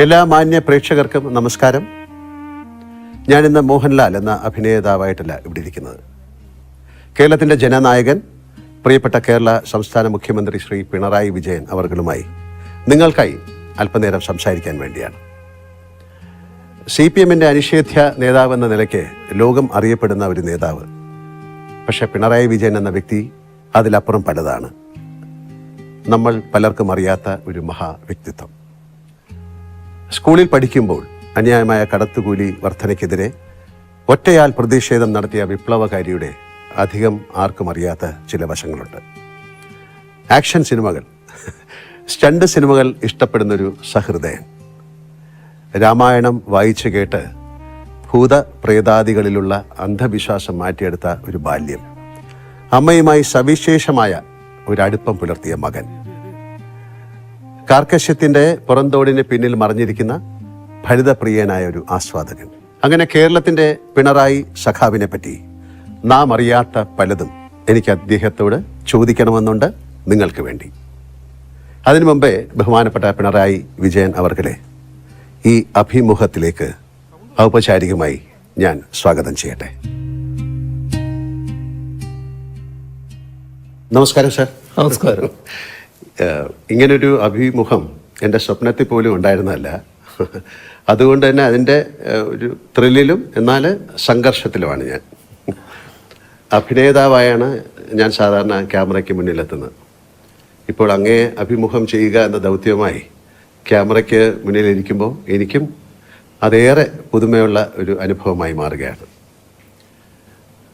എല്ലാ മാന്യ പ്രേക്ഷകർക്കും നമസ്കാരം. ഞാനിന്ന് മോഹൻലാൽ എന്ന അഭിനേതാവായിട്ടല്ല ഇവിടെ ഇരിക്കുന്നത്. കേരളത്തിൻ്റെ ജനനായകൻ, പ്രിയപ്പെട്ട കേരള സംസ്ഥാന മുഖ്യമന്ത്രി ശ്രീ പിണറായി വിജയൻ അവർകളുമായി നിങ്ങൾക്കായി അല്പനേരം സംസാരിക്കാൻ വേണ്ടിയാണ്. CPM-ൻ്റെ അനിഷേധ്യ നേതാവെന്ന നിലയ്ക്ക് ലോകം അറിയപ്പെടുന്ന ഒരു നേതാവ്. പക്ഷേ പിണറായി വിജയൻ എന്ന വ്യക്തി അതിലപ്പുറം പലതാണ്. നമ്മൾ പലർക്കും അറിയാത്ത ഒരു മഹാ വ്യക്തിത്വം. സ്കൂളിൽ പഠിക്കുമ്പോൾ അന്യായമായ കടത്തുകൂലി വർധനയ്ക്കെതിരെ ഒറ്റയാൽ പ്രതിഷേധം നടത്തിയ വിപ്ലവകാരിയുടെ അധികം ആർക്കും അറിയാത്ത ചില വശങ്ങളുണ്ട്. ആക്ഷൻ സിനിമകൾ, സ്റ്റണ്ട് സിനിമകൾ ഇഷ്ടപ്പെടുന്നൊരു സഹൃദയൻ. രാമായണം വായിച്ചു കേട്ട് ഭൂതപ്രേതാദികളിലുള്ള അന്ധവിശ്വാസം മാറ്റിയെടുത്ത ഒരു ബാല്യം. അമ്മയുമായി സവിശേഷമായ ഒരടുപ്പം പുലർത്തിയ മകൻ. കാർക്കശ്യത്തിൻ്റെ പുറന്തോടിന് പിന്നിൽ മറിഞ്ഞിരിക്കുന്ന ഫലിതപ്രിയനായ ഒരു ആസ്വാദകൻ. അങ്ങനെ കേരളത്തിൻ്റെ പിണറായി സഖാവിനെ പറ്റി നാം അറിയാത്ത പലതും എനിക്ക് അദ്ദേഹത്തോട് ചോദിക്കണമെന്നുണ്ട്, നിങ്ങൾക്ക് വേണ്ടി. അതിനു മുമ്പേ ബഹുമാനപ്പെട്ട പിണറായി വിജയൻ അവർകളെ ഈ അഭിമുഖത്തിലേക്ക് ഔപചാരികമായി ഞാൻ സ്വാഗതം ചെയ്യട്ടെ. നമസ്കാരം സർ. നമസ്കാരം. ഇങ്ങനൊരു അഭിമുഖം എൻ്റെ സ്വപ്നത്തിൽ പോലും ഉണ്ടായിരുന്നതല്ല. അതുകൊണ്ട് തന്നെ അതിൻ്റെ ഒരു ത്രില്ലിലും എന്നാൽ സംഘർഷത്തിലുമാണ് ഞാൻ. അഭിനേതാവായാണ് ഞാൻ സാധാരണ ക്യാമറയ്ക്ക് മുന്നിലെത്തുന്നത്. ഇപ്പോൾ അങ്ങേ അഭിമുഖം ചെയ്യുക എന്ന ദൗത്യവുമായി ക്യാമറയ്ക്ക് മുന്നിലിരിക്കുമ്പോൾ എനിക്കും അതേറെ പുതുമയുള്ള ഒരു അനുഭവമായി മാറുകയാണ്.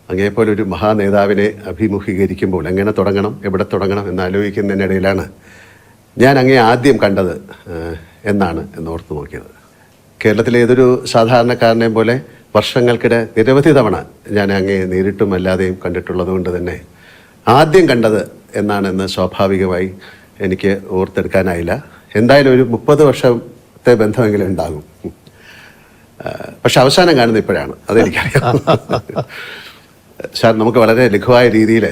അങ്ങേപ്പോലെ ഒരു മഹാനേതാവിനെ അഭിമുഖീകരിക്കുമ്പോൾ എങ്ങനെ തുടങ്ങണം, എവിടെ തുടങ്ങണം എന്നാലോചിക്കുന്നതിനിടയിലാണ് ഞാൻ അങ്ങേ ആദ്യം കണ്ടത് എന്നോർത്ത് നോക്കിയത്. കേരളത്തിലെ ഏതൊരു സാധാരണക്കാരനെയും പോലെ വർഷങ്ങൾക്കിടെ നിരവധി തവണ ഞാൻ അങ്ങേ നേരിട്ടും അല്ലാതെയും കണ്ടിട്ടുള്ളത് കൊണ്ട് തന്നെ ആദ്യം കണ്ടത് എന്നാണെന്ന് സ്വാഭാവികമായി എനിക്ക് ഓർത്തെടുക്കാനായില്ല. എന്തായാലും ഒരു 30 വർഷത്തെ ബന്ധമെങ്കിലും ഉണ്ടാകും. പക്ഷെ അവസാനം കാണുന്നത് ഇപ്പോഴാണ്, അതെനിക്കറിയാം. സാർ, നമുക്ക് വളരെ ലഘുവായ രീതിയിൽ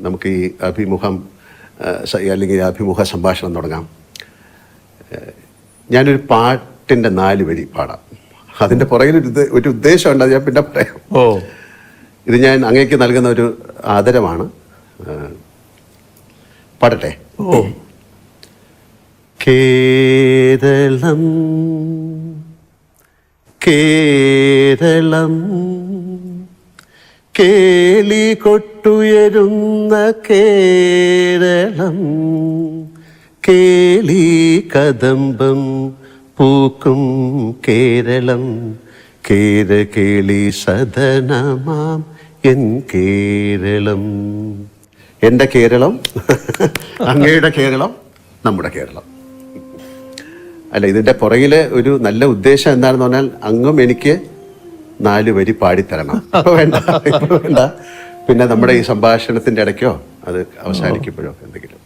നമുക്ക് ഈ അഭിമുഖം അല്ലെങ്കിൽ അഭിമുഖ സംഭാഷണം തുടങ്ങാം. ഞാനൊരു പാട്ടിൻ്റെ 4 വരി പാടാം. അതിൻ്റെ പുറകിൽ ഒരു ഉദ്ദേശമുണ്ട്, അത് ഞാൻ പിന്നെ പറയാം. ഇത് ഞാൻ അങ്ങേക്ക് നൽകുന്ന ഒരു ആദരമാണ്. പാടട്ടെ? കേരളം കേരളം കേളി കൊട്ടുയരുന്ന കേരളം, കേളി കദംബം പൂക്കും കേരളം, കേരകേളി സദനമാം എൻ കേരളം. എൻ്റെ കേരളം, അങ്ങയുടെ കേരളം, നമ്മുടെ കേരളം. അല്ല, ഇതിൻ്റെ പുറകിലെ ഒരു നല്ല ഉദ്ദേശം എന്താണെന്ന് പറഞ്ഞാൽ അങ്ങും എനിക്ക് 4 വരി പാടിത്തരണം. ഇപ്പോൾ വേണ്ട. പിന്നെ നമ്മുടെ ഈ സംഭാഷണത്തിൻ്റെ ഇടയ്ക്കോ അത് അവസാനിക്കുമ്പോഴോ എന്തെങ്കിലും.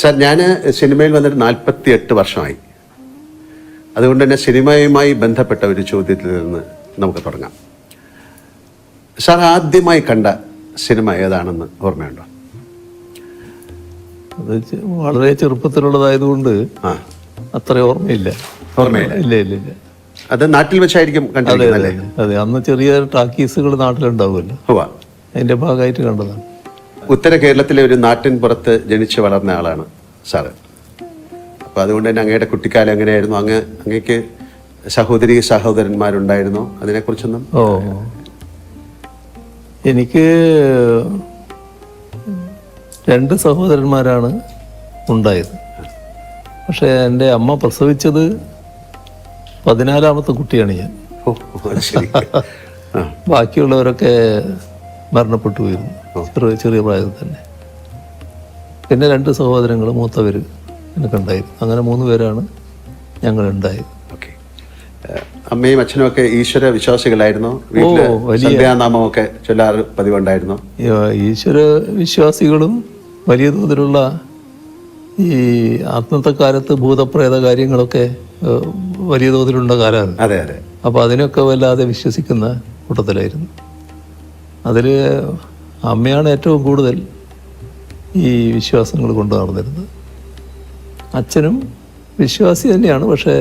സാർ, ഞാൻ സിനിമയിൽ വന്നിട്ട് 48 വർഷമായി. അതുകൊണ്ട് തന്നെ സിനിമയുമായി ബന്ധപ്പെട്ട ഒരു ചോദ്യത്തിൽ നിന്ന് നമുക്ക് തുടങ്ങാം. സാർ, ആദ്യമായി കണ്ട സിനിമ ഏതാണെന്ന് ഓർമ്മയുണ്ടോ? അത് വളരെ ചെറുപ്പത്തിലുള്ളതായതുകൊണ്ട് അത്ര ഓർമ്മയില്ല. ഇല്ല. അത് നാട്ടിൽ വെച്ചായിരിക്കും കണ്ടില്ലേ? അതെ, അന്ന് ചെറിയ ടാക്കീസുകൾ നാട്ടിലുണ്ടാവുമല്ലോ, അതിന്റെ ഭാഗമായിട്ട് കണ്ടതാണ്. ഉത്തര കേരളത്തിലെ ഒരു നാട്ടിൻ പുറത്ത് ജനിച്ചു വളർന്ന ആളാണ് സാറ്. അപ്പോൾ അതുകൊണ്ട് തന്നെ അങ്ങയുടെ കുട്ടിക്കാലം എങ്ങനെയായിരുന്നു? അങ്ങേക്ക് സഹോദരി സഹോദരന്മാരുണ്ടായിരുന്നോ? അതിനെക്കുറിച്ചൊന്നും. എനിക്ക് 2 സഹോദരന്മാരാണ് ഉണ്ടായത്. പക്ഷേ എൻ്റെ അമ്മ പ്രസവിച്ചത് 14ാമത്തെ കുട്ടിയാണ് ഞാൻ. ബാക്കിയുള്ളവരൊക്കെ മരണപ്പെട്ടു പോയിരുന്നു ചെറിയ പ്രായത്തിൽ തന്നെ. പിന്നെ 2 സഹോദരങ്ങൾ, മൂത്തവർ എനിക്കുണ്ടായിരുന്നു. അങ്ങനെ 3 പേരാണ് ഞങ്ങൾ ഉണ്ടായത്. അമ്മയും അച്ഛനും ഒക്കെ ഈശ്വര വിശ്വാസികളായിരുന്നു. സന്ധ്യാനാമമൊക്കെ ചൊല്ലാറ് പതിവുണ്ടായിരുന്നു. ഈശ്വര വിശ്വാസികളും വലിയ തോതിലുള്ള ഈ അന്നത്തെ കാലത്ത് ഭൂതപ്രേത കാര്യങ്ങളൊക്കെ വലിയ തോതിലുള്ള കാലമാണ്. അതെ അതെ. അപ്പോൾ അതിനൊക്കെ വല്ലാതെ വിശ്വസിക്കുന്ന കൂട്ടത്തിലായിരുന്നു. അതിൽ അമ്മയാണ് ഏറ്റവും കൂടുതൽ ഈ വിശ്വാസങ്ങൾ കൊണ്ടു നടന്നിരുന്നത്. അച്ഛനും വിശ്വാസി തന്നെയാണ്, പക്ഷേ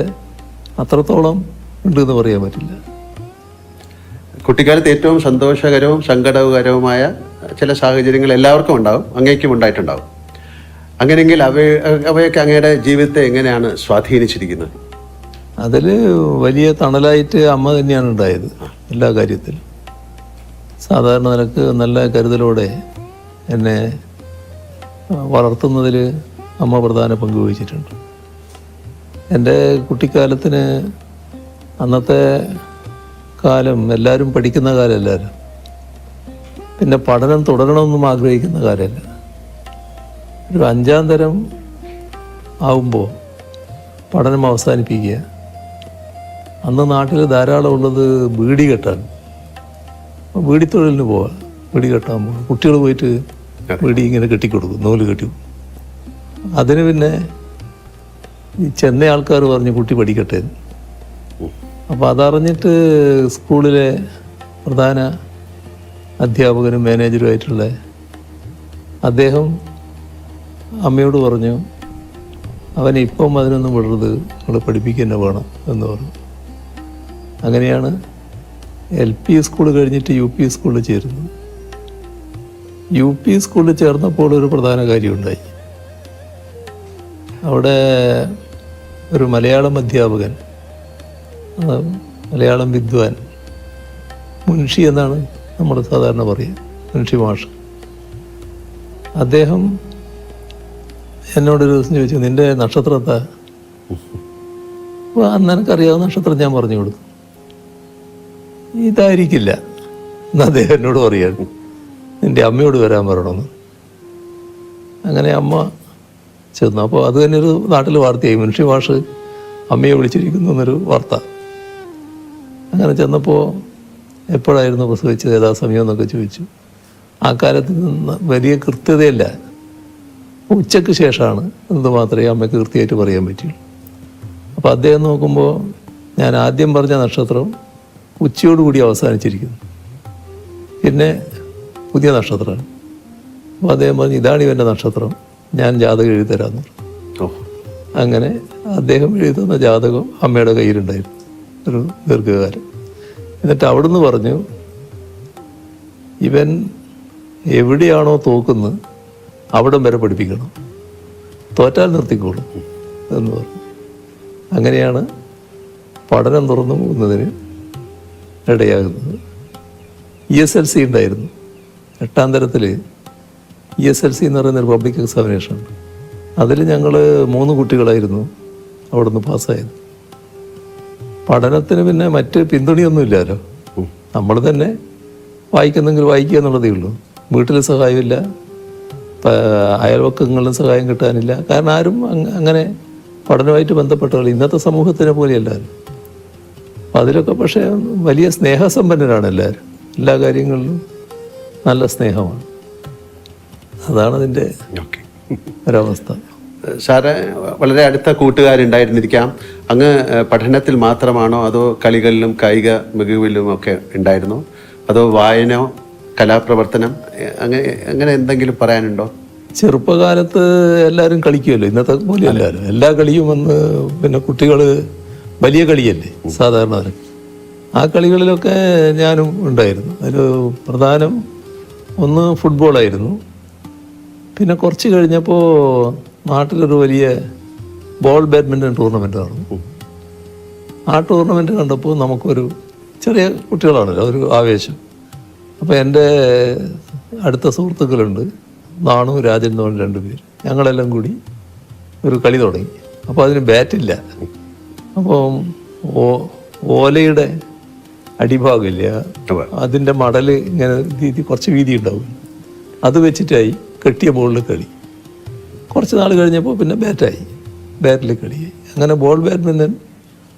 അത്രത്തോളം ഉണ്ടെന്ന് പറയാൻ പറ്റില്ല. കുട്ടിക്കാലത്ത് ഏറ്റവും സന്തോഷകരവും സങ്കടകരവുമായ ചില സാഹചര്യങ്ങൾ എല്ലാവർക്കും ഉണ്ടാവും, അങ്ങേക്കും ഉണ്ടായിട്ടുണ്ടാവും. അങ്ങനെയെങ്കിൽ അവയൊക്കെ അങ്ങയുടെ ജീവിതത്തെ എങ്ങനെയാണ് സ്വാധീനിച്ചിരിക്കുന്നത്? അതിൽ വലിയ തണലായിട്ട് അമ്മ തന്നെയാണ് ഉണ്ടായത് എല്ലാ കാര്യത്തിലും. സാധാരണ നിലക്ക് നല്ല കരുതലോടെ എന്നെ വളർത്തുന്നതിൽ അമ്മ പ്രധാന പങ്ക് വഹിച്ചിട്ടുണ്ട്. എൻ്റെ കുട്ടിക്കാലത്തിന് അന്നത്തെ കാലം എല്ലാവരും പഠിക്കുന്ന കാലമല്ല, പിന്നെ പഠനം തുടരണമെന്നും ആഗ്രഹിക്കുന്ന കാലമല്ല. ഒരു 5ാം തരം ആവുമ്പോൾ പഠനം അവസാനിപ്പിക്കുക. അന്ന് നാട്ടിൽ ധാരാളം ഉള്ളത് ബീഡി കെട്ടാണ്. ബീഡി തൊഴിലിന് പോവാം, ബീഡി കെട്ടാൻ പോകും. കുട്ടികൾ പോയിട്ട് ബീഡി ഇങ്ങനെ കെട്ടിക്കൊടുക്കും, നൂല് കെട്ടി. അതിന് പിന്നെ ഈ ചെന്ന ആൾക്കാർ പറഞ്ഞു കുട്ടി പഠിക്കട്ടെ. അപ്പോൾ അതറിഞ്ഞിട്ട് സ്കൂളിലെ പ്രധാന അധ്യാപകനും മാനേജറുമായിട്ടുള്ള അദ്ദേഹം അമ്മയോട് പറഞ്ഞു, അവനെ ഇപ്പം അതിനൊന്നും വിടരുത്, നിങ്ങൾ പഠിപ്പിക്കുക തന്നെ വേണം എന്ന് പറഞ്ഞു. അങ്ങനെയാണ് LP സ്കൂൾ കഴിഞ്ഞിട്ട് UP സ്കൂളിൽ ചേരുന്നു. UP സ്കൂളിൽ ചേർന്നപ്പോൾ ഒരു പ്രധാന കാര്യമുണ്ടായി. അവിടെ ഒരു മലയാളം അധ്യാപകൻ, മലയാളം വിദ്വാൻ, മുൻഷി എന്നാണ് നമ്മൾ സാധാരണ പറയുക, മുൻഷി മാഷ്. അദ്ദേഹം എന്നോടൊരു ദിവസം ചോദിച്ചു, നിൻ്റെ നക്ഷത്രത്താ? അപ്പോൾ അന്ന് എനിക്കറിയാവുന്ന നക്ഷത്രം ഞാൻ പറഞ്ഞു കൊടുത്തു. ഇതായിരിക്കില്ല എന്ന് അദ്ദേഹം എന്നോട് പറയാണ്, നിൻ്റെ അമ്മയോട് വരാൻ പറയണമെന്ന്. അങ്ങനെ അമ്മ ചെന്നു. അപ്പോൾ അത് തന്നെ ഒരു നാട്ടിൽ വാർത്തയായി, മുൻഷി മാഷ് അമ്മയെ വിളിച്ചിരിക്കുന്നു എന്നൊരു വാർത്ത. അങ്ങനെ ചെന്നപ്പോൾ എപ്പോഴായിരുന്നു പ്രസവിച്ചത്, ഏതാ സമയം എന്നൊക്കെ ചോദിച്ചു. ആ കാലത്ത് നിന്ന് വലിയ കൃത്യതയല്ല, ഉച്ചയ്ക്ക് ശേഷമാണ് എന്ന് മാത്രമേ അമ്മയ്ക്ക് കൃത്യമായിട്ട് പറയാൻ പറ്റുള്ളൂ. അപ്പോൾ അദ്ദേഹം നോക്കുമ്പോൾ ഞാൻ ആദ്യം പറഞ്ഞ നക്ഷത്രം ഉച്ചയോടുകൂടി അവസാനിച്ചിരിക്കുന്നു, പിന്നെ പുതിയ നക്ഷത്രമാണ്. അപ്പോൾ അദ്ദേഹം പറഞ്ഞു, ഇതാണ് ഇവൻ്റെ നക്ഷത്രം, ഞാൻ ജാതകം എഴുതിത്തരാമെന്ന് പറഞ്ഞു. അങ്ങനെ അദ്ദേഹം എഴുതുന്ന ജാതകം അമ്മയുടെ കയ്യിലുണ്ടായിരുന്നു ഒരു ദീർഘകാലം. എന്നിട്ട് അവിടുന്ന് പറഞ്ഞു, ഇവൻ എവിടെയാണോ തോക്കുന്നത് അവിടം വരെ പഠിപ്പിക്കണം, തോറ്റാൽ നിർത്തിക്കോളും എന്ന് പറഞ്ഞു. അങ്ങനെയാണ് പഠനം തുറന്നു പോകുന്നതിന് ഇടയാകുന്നത്. ESLC ഉണ്ടായിരുന്നു. 8ാം തരത്തിൽ ESLC എന്ന് പറയുന്ന ഒരു പബ്ലിക് എക്സാമിനേഷൻ ഉണ്ട്. അതിൽ ഞങ്ങൾ 3 കുട്ടികളായിരുന്നു അവിടുന്ന് പാസ്സായത്. പഠനത്തിന് പിന്നെ മറ്റ് പിന്തുണയൊന്നുമില്ലല്ലോ, നമ്മൾ തന്നെ വായിക്കുന്നെങ്കിൽ വായിക്കുക എന്നുള്ളതേ ഉള്ളൂ. വീട്ടിൽ സഹായമില്ല, അയൽവക്കങ്ങളിലും സഹായം കിട്ടാനില്ല. കാരണം ആരും അങ്ങനെ പഠനമായിട്ട് ബന്ധപ്പെട്ടവർ ഇന്നത്തെ സമൂഹത്തിനെ പോലെയല്ലാരും. അപ്പം അതിലൊക്കെ പക്ഷേ വലിയ സ്നേഹസമ്പന്നരാണ് എല്ലാവരും, എല്ലാ കാര്യങ്ങളിലും നല്ല സ്നേഹമാണ്. അതാണ് അതിൻ്റെ ഒരവസ്ഥ. സാറ് വളരെ അടുത്ത കൂട്ടുകാരുണ്ടായിരുന്നിരിക്കാം. അങ്ങ് പഠനത്തിൽ മാത്രമാണോ അതോ കളികളിലും കായിക മികവിലും ഒക്കെ ഉണ്ടായിരുന്നോ, അതോ വായനയോ കലാപ്രവർത്തനം അങ്ങനെ എന്തെങ്കിലും പറയാനുണ്ടോ? ചെറുപ്പകാലത്ത് എല്ലാവരും കളിക്കുമല്ലോ, ഇന്നത്തെ പോലെ എല്ലാവരും എല്ലാ കളിയും വന്ന് പിന്നെ കുട്ടികൾ വലിയ കളിയല്ലേ സാധാരണ. ആ കളികളിലൊക്കെ ഞാനും ഉണ്ടായിരുന്നു. അതിൽ പ്രധാനം ഒന്ന് ഫുട്ബോളായിരുന്നു. പിന്നെ കുറച്ച് കഴിഞ്ഞപ്പോൾ നാട്ടിലൊരു വലിയ ബാഡ്മിൻ്റൺ ടൂർണമെൻ്റ് നടന്നു. ആ ടൂർണമെൻറ്റ് കണ്ടപ്പോൾ നമുക്കൊരു ചെറിയ കുട്ടികളാണല്ലോ, ഒരു ആവേശം. അപ്പോൾ എൻ്റെ അടുത്ത സുഹൃത്തുക്കളുണ്ട്, നാണു, രാജൻ എന്ന് പറഞ്ഞ 2 പേര്. ഞങ്ങളെല്ലാം കൂടി ഒരു കളി തുടങ്ങി. അപ്പോൾ അതിന് ബാറ്റില്ല. അപ്പോൾ ഓലയുടെ അടിഭാഗമില്ല, അതിൻ്റെ മടൽ ഇങ്ങനെ കുറച്ച് വീതി ഉണ്ടാവും, അത് വെച്ചിട്ടായി കെട്ടിയ ബോളിൽ കളി. കുറച്ച് നാൾ കഴിഞ്ഞപ്പോൾ പിന്നെ ബാറ്റിൽ കളിയായി. അങ്ങനെ ബാഡ്മിൻ്റൺ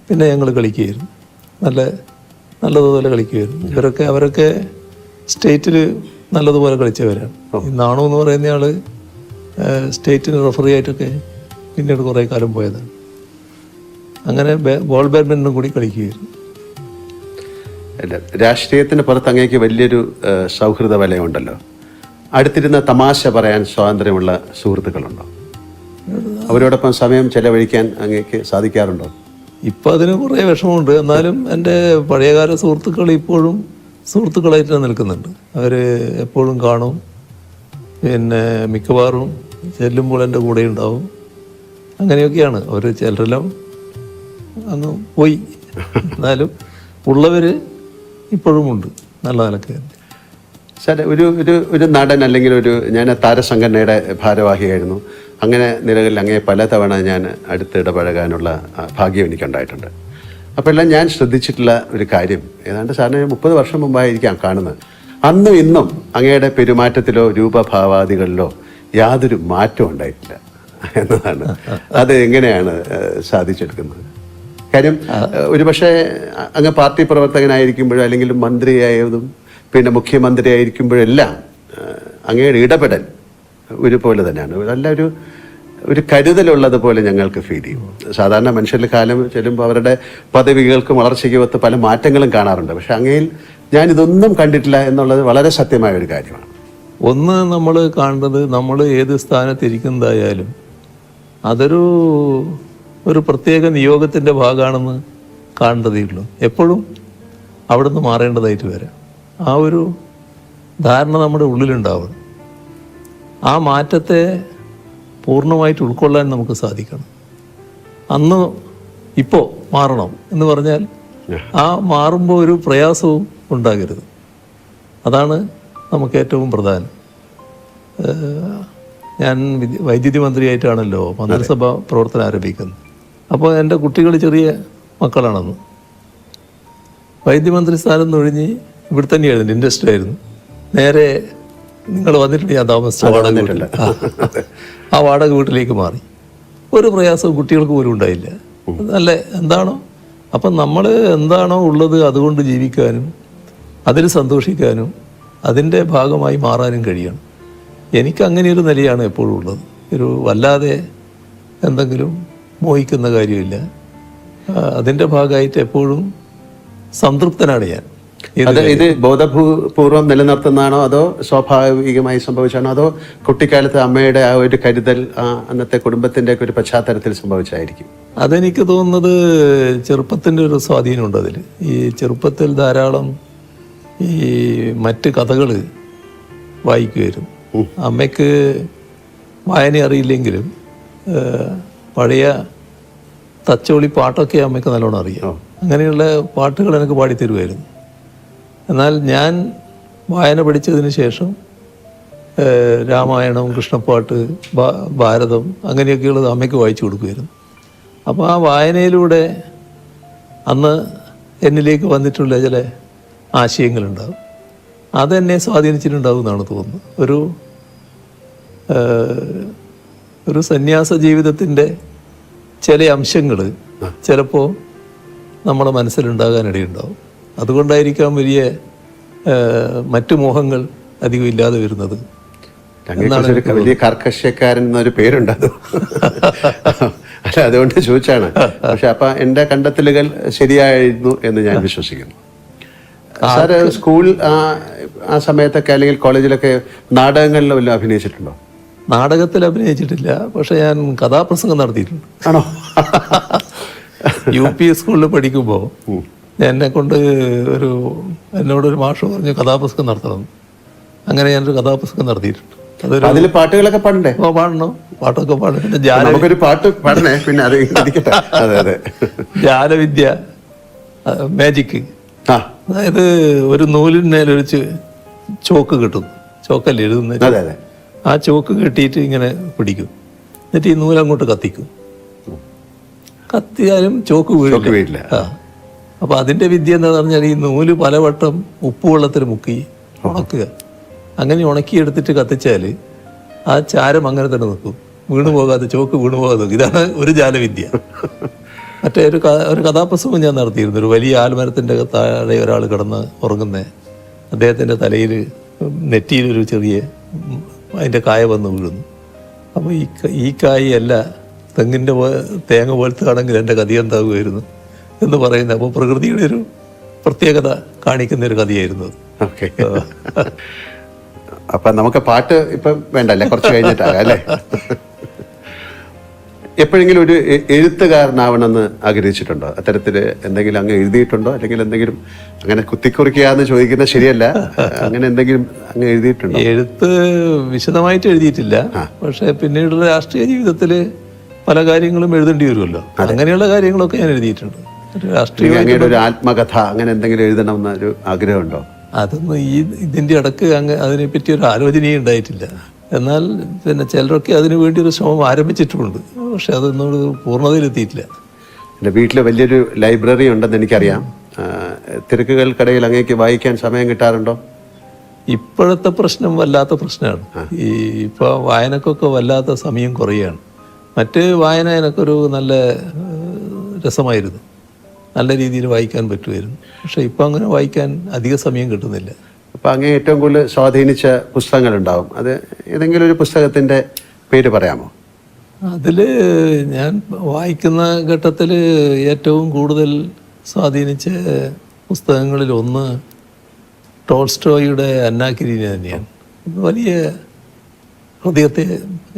പിന്നെ ഞങ്ങൾ കളിക്കുകയായിരുന്നു, നല്ലതുപോലെ കളിക്കുമായിരുന്നു. അവരൊക്കെ സ്റ്റേറ്റിൽ നല്ലതുപോലെ കളിച്ചവരാണ്. ഈ നാണു എന്ന് പറയുന്ന ആൾ സ്റ്റേറ്റിന് റെഫറി ആയിട്ടൊക്കെ പിന്നീട് കുറേ കാലം പോയതാണ്. അങ്ങനെ ബാഡ്മിൻ്റണും കൂടി കളിക്കുകയായിരുന്നു. രാഷ്ട്രീയത്തിന് പുറത്ത് അങ്ങേക്ക് വലിയൊരു സൗഹൃദ വലയമുണ്ടല്ലോ. അടുത്തിരുന്ന തമാശ പറയാൻ സ്വാതന്ത്ര്യമുള്ള സുഹൃത്തുക്കളുണ്ടോ? അവരോടൊപ്പം സമയം ചെലവഴിക്കാൻ അങ്ങേക്ക് സാധിക്കാറുണ്ടോ? ഇപ്പം അതിന് കുറേ വിഷമമുണ്ട്. എന്നാലും എൻ്റെ പഴയകാല സുഹൃത്തുക്കൾ ഇപ്പോഴും സുഹൃത്തുക്കളായിട്ട് നിൽക്കുന്നുണ്ട്. അവർ എപ്പോഴും കാണും. പിന്നെ മിക്കവാറും ചെല്ലുമ്പോൾ എൻ്റെ കൂടെ ഉണ്ടാവും. അങ്ങനെയൊക്കെയാണ്. അവർ ചിലരെല്ലാം അങ്ങ് പോയി, എന്നാലും ഉള്ളവർ ഇപ്പോഴും ഉണ്ട് നല്ല നിലക്ക്. സാർ, ഒരു നടൻ അല്ലെങ്കിൽ ഞാൻ താരസംഘടനയുടെ ഭാരവാഹിയായിരുന്നു. അങ്ങനെ നിലകളിൽ അങ്ങേ പലതവണ ഞാൻ അടുത്തിടപഴകാനുള്ള ഭാഗ്യം എനിക്കുണ്ടായിട്ടുണ്ട്. അപ്പോൾ എല്ലാം ഞാൻ ശ്രദ്ധിച്ചിട്ടുള്ള ഒരു കാര്യം, ഏതാണ്ട് സാറിന് 30 വർഷം മുമ്പായിരിക്കാം കാണുന്നത്. അന്നും ഇന്നും അങ്ങയുടെ പെരുമാറ്റത്തിലോ രൂപഭാവാദികളിലോ യാതൊരു മാറ്റവും ഉണ്ടായിട്ടില്ല എന്നതാണ്. അത് എങ്ങനെയാണ് സാധിച്ചെടുക്കുന്നത്? കാര്യം ഒരുപക്ഷെ അങ്ങ് പാർട്ടി പ്രവർത്തകനായിരിക്കുമ്പോഴോ അല്ലെങ്കിൽ മന്ത്രിയായതും പിന്നെ മുഖ്യമന്ത്രിയായിരിക്കുമ്പോഴെല്ലാം അങ്ങയുടെ ഇടപെടൽ ഒരുപോലെ തന്നെയാണ്. നല്ല ഒരു കരുതലുള്ളതുപോലെ ഞങ്ങൾക്ക് ഫീൽ ചെയ്യും. സാധാരണ മനുഷ്യരുടെ കാലം ചെല്ലുമ്പോൾ അവരുടെ പദവികൾക്കും വളർച്ചയ്ക്കും ഒത്ത് പല മാറ്റങ്ങളും കാണാറുണ്ട്. പക്ഷെ അങ്ങയിൽ ഞാനിതൊന്നും കണ്ടിട്ടില്ല എന്നുള്ളത് വളരെ സത്യമായ ഒരു കാര്യമാണ്. ഒന്ന് നമ്മൾ കാണുന്നത്, നമ്മൾ ഏത് സ്ഥാനത്തിരിക്കുന്നതായാലും ഒരു പ്രത്യേക നിയോഗത്തിൻ്റെ ഭാഗമാണെന്ന് കാണേണ്ടതേ ഉള്ളൂ. എപ്പോഴും അവിടുന്ന് മാറേണ്ടതായിട്ട് വരാം. ആ ഒരു ധാരണ നമ്മുടെ ഉള്ളിലുണ്ടാവണം. ആ മാറ്റത്തെ പൂർണ്ണമായിട്ട് ഉൾക്കൊള്ളാൻ നമുക്ക് സാധിക്കണം. ഇപ്പോൾ മാറണം എന്ന് പറഞ്ഞാൽ ആ മാറുമ്പോൾ ഒരു പ്രയാസവും ഉണ്ടാകരുത്. അതാണ് നമുക്ക് ഏറ്റവും പ്രധാനം. ഞാൻ വൈദ്യുതി മന്ത്രിയായിട്ടാണല്ലോ മന്ത്രിസഭ പ്രവർത്തനം ആരംഭിക്കുന്നത്. അപ്പോൾ എൻ്റെ കുട്ടികൾ ചെറിയ മക്കളാണെന്ന്. വൈദ്യമന്ത്രി സ്ഥാനം ഒഴിഞ്ഞ് ഇവിടെ തന്നെയായിരുന്നു, ഇൻഡസ്ട്രി ആയിരുന്നു. നേരെ നിങ്ങൾ വന്നിട്ടുണ്ട്, ഞാൻ താമസിച്ച വാടക വീട്ടിൽ, ആ വാടക വീട്ടിലേക്ക് മാറി. ഒരു പ്രയാസവും കുട്ടികൾക്ക് പോലും ഉണ്ടായില്ല. നല്ല എന്താണോ, അപ്പം നമ്മൾ എന്താണോ ഉള്ളത് അതുകൊണ്ട് ജീവിക്കാനും അതിൽ സന്തോഷിക്കാനും അതിൻ്റെ ഭാഗമായി മാറാനും കഴിയണം. എനിക്ക് അങ്ങനെയൊരു നിലയാണ് എപ്പോഴും ഉള്ളത്. വല്ലാതെ എന്തെങ്കിലും മോഹിക്കുന്ന കാര്യമില്ല. അതിൻ്റെ ഭാഗമായിട്ട് എപ്പോഴും സംതൃപ്തനാണ് ഞാൻ. ഇത് ബോധപൂർവം നിലനിർത്തുന്നതാണോ അതോ സ്വാഭാവികമായി സംഭവിച്ചാണോ അതോ കുട്ടിക്കാലത്ത് അമ്മയുടെ ആ ഒരു കരുതൽ അന്നത്തെ കുടുംബത്തിൻ്റെ ഒക്കെ ഒരു പശ്ചാത്തലത്തിൽ സംഭവിച്ചായിരിക്കും? അതെനിക്ക് തോന്നുന്നത് ചെറുപ്പത്തിൻ്റെ ഒരു സ്വാധീനമുണ്ട് അതിൽ. ഈ ചെറുപ്പത്തിൽ ധാരാളം ഈ മറ്റ് കഥകൾ വായിക്കുമായിരുന്നു. അമ്മയ്ക്ക് വായന അറിയില്ലെങ്കിലും പഴയ തച്ചോളി പാട്ടൊക്കെ അമ്മയ്ക്ക് നല്ലോണം അറിയാം. അങ്ങനെയുള്ള പാട്ടുകൾ എനിക്ക് പാടിത്തരുമായിരുന്നു. എന്നാൽ ഞാൻ വായന പഠിച്ചതിന് ശേഷം രാമായണം, കൃഷ്ണപ്പാട്ട്, ഭാരതം അങ്ങനെയൊക്കെയുള്ളത് അമ്മയ്ക്ക് വായിച്ചു കൊടുക്കുമായിരുന്നു. അപ്പോൾ ആ വായനയിലൂടെ അന്ന് എന്നിലേക്ക് വന്നിട്ടുള്ള ചില ആശയങ്ങളുണ്ടാകും. അതെന്നെ സ്വാധീനിച്ചിട്ടുണ്ടാകും എന്നാണ് തോന്നുന്നത്. ഒരു സന്യാസ ജീവിതത്തിൻ്റെ ചില അംശങ്ങൾ ചിലപ്പോൾ നമ്മുടെ മനസ്സിലുണ്ടാകാനിടയുണ്ടാവും. അതുകൊണ്ടായിരിക്കാം മറ്റു മോഹങ്ങൾ അധികം ഇല്ലാതെ വരുന്നത്. വലിയ കർക്കശക്കാരൻ എന്നൊരു പേരുണ്ടത്. അല്ല, അതുകൊണ്ട് ചോദിച്ചാണ്. പക്ഷെ അപ്പൊ എൻ്റെ കണ്ടെത്തലുകൾ ശരിയായിരുന്നു എന്ന് ഞാൻ വിശ്വസിക്കുന്നു. സാറ് സ്കൂൾ ആ സമയത്തൊക്കെ അല്ലെങ്കിൽ കോളേജിലൊക്കെ നാടകങ്ങളിലും വല്ലതും അഭിനയിച്ചിട്ടുണ്ടോ? നാടകത്തിൽ അഭിനയിച്ചിട്ടില്ല, പക്ഷെ ഞാൻ കഥാപ്രസംഗം നടത്തിയിട്ടുണ്ട്. ആണോ? UP സ്കൂളിൽ പഠിക്കുമ്പോൾ എന്നോടൊരു മാഷ് പറഞ്ഞു കഥാപുസ്തകം നടത്തണം. അങ്ങനെ ഞാനൊരു കഥാപുസ്തകം നടത്തിയിട്ടുണ്ട്. അതിൽ പാട്ടുകളൊക്കെ പാടണ്ടേ? പാടണം, പാട്ടൊക്കെ പാടും. പിന്നെ പാട്ട് പാടണേ. പിന്നെ അത് അതെ ജാലവിദ്യ, മാജിക്. അതായത് ഒരു നൂലിന്മേലൊരു ചോക്ക് കിട്ടും. ചോക്കല്ലേ എഴുതുന്നത്? ആ ചോക്ക് കെട്ടിയിട്ട് ഇങ്ങനെ പിടിക്കും. എന്നിട്ട് ഈ നൂലങ്ങോട്ട് കത്തിക്കും. കത്തിയാലും ചോക്ക് വീഴില്ല. അപ്പോൾ അതിൻ്റെ വിദ്യ എന്താണെന്ന് പറഞ്ഞാൽ ഈ നൂല് പലവട്ടം ഉപ്പുവെള്ളത്തിൽ മുക്കി ഉണക്കുക. അങ്ങനെ ഉണക്കിയെടുത്തിട്ട് കത്തിച്ചാൽ ആ ചാരം അങ്ങനെ തന്നെ നിൽക്കും, വീണുപോകാതെ, ചോക്ക് വീണുപോകാതെ. ഇതാണ് ഒരു ജാലവിദ്യ. മറ്റേ ഒരു കഥാപ്രസംഗം ഞാൻ നടത്തിയിരുന്നു. ഒരു വലിയ ആൽമരത്തിൻ്റെ താഴെ ഒരാൾ കിടന്ന് ഉറങ്ങുന്ന, അദ്ദേഹത്തിൻ്റെ തലയിൽ നെറ്റിയിലൊരു ചെറിയ അതിൻ്റെ കായ വന്ന് വീഴുന്നു. അപ്പോൾ ഈ കായല്ല തെങ്ങിൻ്റെ തേങ്ങ പോലത്തെ ആണെങ്കിൽ എൻ്റെ കഥ എന്താകുമായിരുന്നു എന്ന് പറയുന്നത്. അപ്പോൾ പ്രകൃതിയുടെ ഒരു പ്രത്യേകത കാണിക്കുന്ന ഒരു കഥയായിരുന്നു അത്. ഓക്കെ, അപ്പം നമുക്ക് പാട്ട് ഇപ്പം വേണ്ടല്ലേ, കുറച്ച് കഴിഞ്ഞിട്ടാകാം അല്ലേ? എപ്പോഴെങ്കിലും ഒരു എഴുത്തുകാരനാവണമെന്ന് ആഗ്രഹിച്ചിട്ടുണ്ടോ? അത്തരത്തിൽ എന്തെങ്കിലും അങ്ങ് എഴുതിയിട്ടുണ്ടോ? അല്ലെങ്കിൽ എന്തെങ്കിലും അങ്ങനെ കുത്തിക്കുറിക്കുക എന്ന് ചോദിക്കുന്നത് ശരിയല്ല, അങ്ങനെ എന്തെങ്കിലും അങ്ങ് എഴുതിയിട്ടുണ്ടോ? എഴുത്ത് വിശദമായിട്ട് എഴുതിയിട്ടില്ല, പക്ഷെ പിന്നീടുള്ള രാഷ്ട്രീയ ജീവിതത്തിൽ പല കാര്യങ്ങളും എഴുതേണ്ടി വരുമല്ലോ, അങ്ങനെയുള്ള കാര്യങ്ങളൊക്കെ ഞാൻ എഴുതിയിട്ടുണ്ട്. രാഷ്ട്രീയ അങ്ങയുടെ ഒരു ആത്മകഥ അങ്ങനെ എന്തെങ്കിലും എഴുതണമെന്ന ഒരു ആഗ്രഹമുണ്ടോ? അതൊന്നും ഇതിൻ്റെ ഇടക്ക് അതിനെപ്പറ്റി ഒരു ആലോചനയും ഉണ്ടായിട്ടില്ല. എന്നാൽ പിന്നെ ചിലരൊക്കെ അതിനു വേണ്ടി ഒരു ശ്രമം ആരംഭിച്ചിട്ടുമുണ്ട്, പക്ഷെ അതൊന്നും പൂർണ്ണതയിലെത്തിയിട്ടില്ല. എൻ്റെ വീട്ടിൽ വലിയൊരു ലൈബ്രറി ഉണ്ടെന്ന് എനിക്കറിയാം. തിരക്കുകൾക്കിടയിൽ അങ്ങേക്ക് വായിക്കാൻ സമയം കിട്ടാറുണ്ടോ? ഇപ്പോഴത്തെ പ്രശ്നം വല്ലാത്ത പ്രശ്നമാണ്. ഇപ്പോൾ വായനക്കൊക്കെ വല്ലാത്ത സമയം കുറയാണ്. മറ്റ് വായന എനിക്കൊരു നല്ല രസമായിരുന്നു, നല്ല രീതിയിൽ വായിക്കാൻ പറ്റുമായിരുന്നു. പക്ഷെ ഇപ്പം അങ്ങനെ വായിക്കാൻ അധിക സമയം കിട്ടുന്നില്ല. അപ്പം അങ്ങേ ഏറ്റവും കൂടുതൽ സ്വാധീനിച്ച പുസ്തകങ്ങളുണ്ടാവും, അത് ഏതെങ്കിലും ഒരു പുസ്തകത്തിൻ്റെ പേര് പറയാമോ? അതിൽ ഞാൻ വായിക്കുന്ന ഘട്ടത്തിൽ ഏറ്റവും കൂടുതൽ സ്വാധീനിച്ച പുസ്തകങ്ങളിൽ ഒന്ന് ടോൾസ്റ്റോയുടെ അന്നാ കരീന തന്നെയാണ്. വലിയ ഹൃദയത്തെ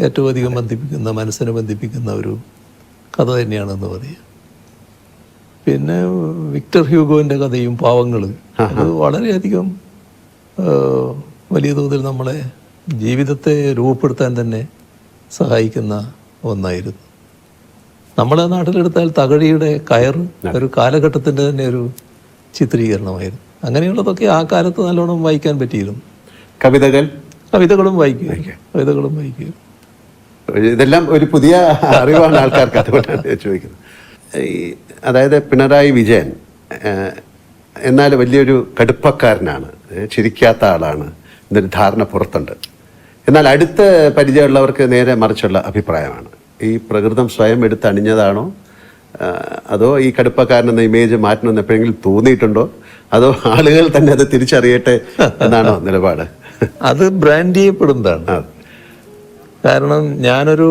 ഏറ്റവും അധികം ബന്ധിപ്പിക്കുന്ന, മനസ്സിനെ ബന്ധിപ്പിക്കുന്ന ഒരു കഥ തന്നെയാണെന്ന് പറയാം. പിന്നെ വിക്ടർ ഹ്യൂഗോൻ്റെ കഥയും പാവങ്ങൾ, അത് വളരെയധികം വലിയ തോതിൽ നമ്മളെ ജീവിതത്തെ രൂപപ്പെടുത്താൻ തന്നെ സഹായിക്കുന്ന ഒന്നായിരുന്നു. നമ്മളെ നാട്ടിലെടുത്താൽ തകഴിയുടെ കയർ ഒരു കാലഘട്ടത്തിൻ്റെ തന്നെ ഒരു ചിത്രീകരണമായിരുന്നു. അങ്ങനെയുള്ളതൊക്കെ ആ കാലത്ത് നല്ലോണം വായിക്കാൻ പറ്റിയിരുന്നു. കവിതകളും വായിക്കുക. ഇതെല്ലാം ഒരു പുതിയ അറിവാണ് ആൾക്കാർക്ക്, അതുകൊണ്ടാണ് ചോദിക്കുന്നത്. അതായത് പിണറായി വിജയൻ എന്നാൽ വലിയൊരു കടുപ്പക്കാരനാണ്, ചിരിക്കാത്ത ആളാണ് എന്നൊരു ധാരണ പുറത്തുണ്ട്. എന്നാൽ അടുത്ത പരിചയമുള്ളവർക്ക് നേരെ മറിച്ചുള്ള അഭിപ്രായമാണ്. ഈ പ്രകൃതം സ്വയം എടുത്തണിഞ്ഞതാണോ, അതോ ഈ കടുപ്പക്കാരനെന്ന ഇമേജ് മാറ്റണമെന്ന് എപ്പോഴെങ്കിലും തോന്നിയിട്ടുണ്ടോ, അതോ ആളുകൾ തന്നെ അത് തിരിച്ചറിയട്ടെ എന്നാണോ നിലപാട്? അത് ബ്രാൻഡ് ചെയ്യപ്പെടുന്നതാണ്. കാരണം ഞാനൊരു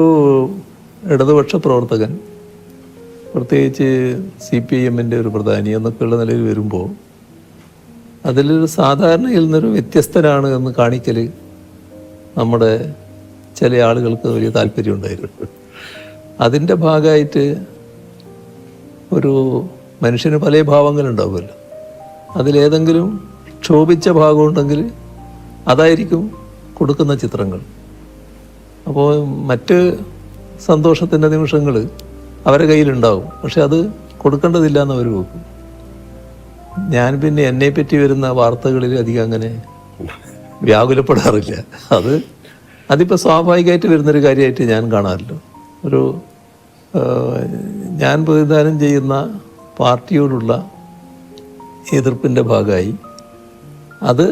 ഇടതുപക്ഷ പ്രവർത്തകൻ, പ്രത്യേകിച്ച് CPIM-ൻ്റെ ഒരു പ്രധാനി എന്നൊക്കെയുള്ള നിലയിൽ വരുമ്പോൾ അതിലൊരു സാധാരണയിൽ നിന്നൊരു വ്യത്യസ്തനാണ് എന്ന് കാണിക്കൽ നമ്മുടെ ചില ആളുകൾക്ക് വലിയ താല്പര്യമുണ്ടായിരുന്നു. അതിൻ്റെ ഭാഗമായിട്ട് ഒരു മനുഷ്യന് പല ഭാവങ്ങളുണ്ടാവുമല്ലോ, അതിലേതെങ്കിലും ക്ഷോഭിച്ച ഭാഗമുണ്ടെങ്കിൽ അതായിരിക്കും കൊടുക്കുന്ന ചിത്രങ്ങൾ. അപ്പോൾ മറ്റ് സന്തോഷത്തിൻ്റെ നിമിഷങ്ങൾ അവരുടെ കയ്യിലുണ്ടാവും, പക്ഷെ അത് കൊടുക്കേണ്ടതില്ല എന്ന് അവർ വെക്കും. ഞാൻ പിന്നെ എന്നെപ്പറ്റി വരുന്ന വാർത്തകളിൽ അധികം അങ്ങനെ വ്യാകുലപ്പെടാറില്ല. അതിപ്പോൾ സ്വാഭാവികമായിട്ട് വരുന്നൊരു കാര്യമായിട്ട് ഞാൻ കാണാറില്ല. ഞാൻ പ്രതിദാനം ചെയ്യുന്ന പാർട്ടിയോടുള്ള എതിർപ്പിൻ്റെ ഭാഗമായി അത്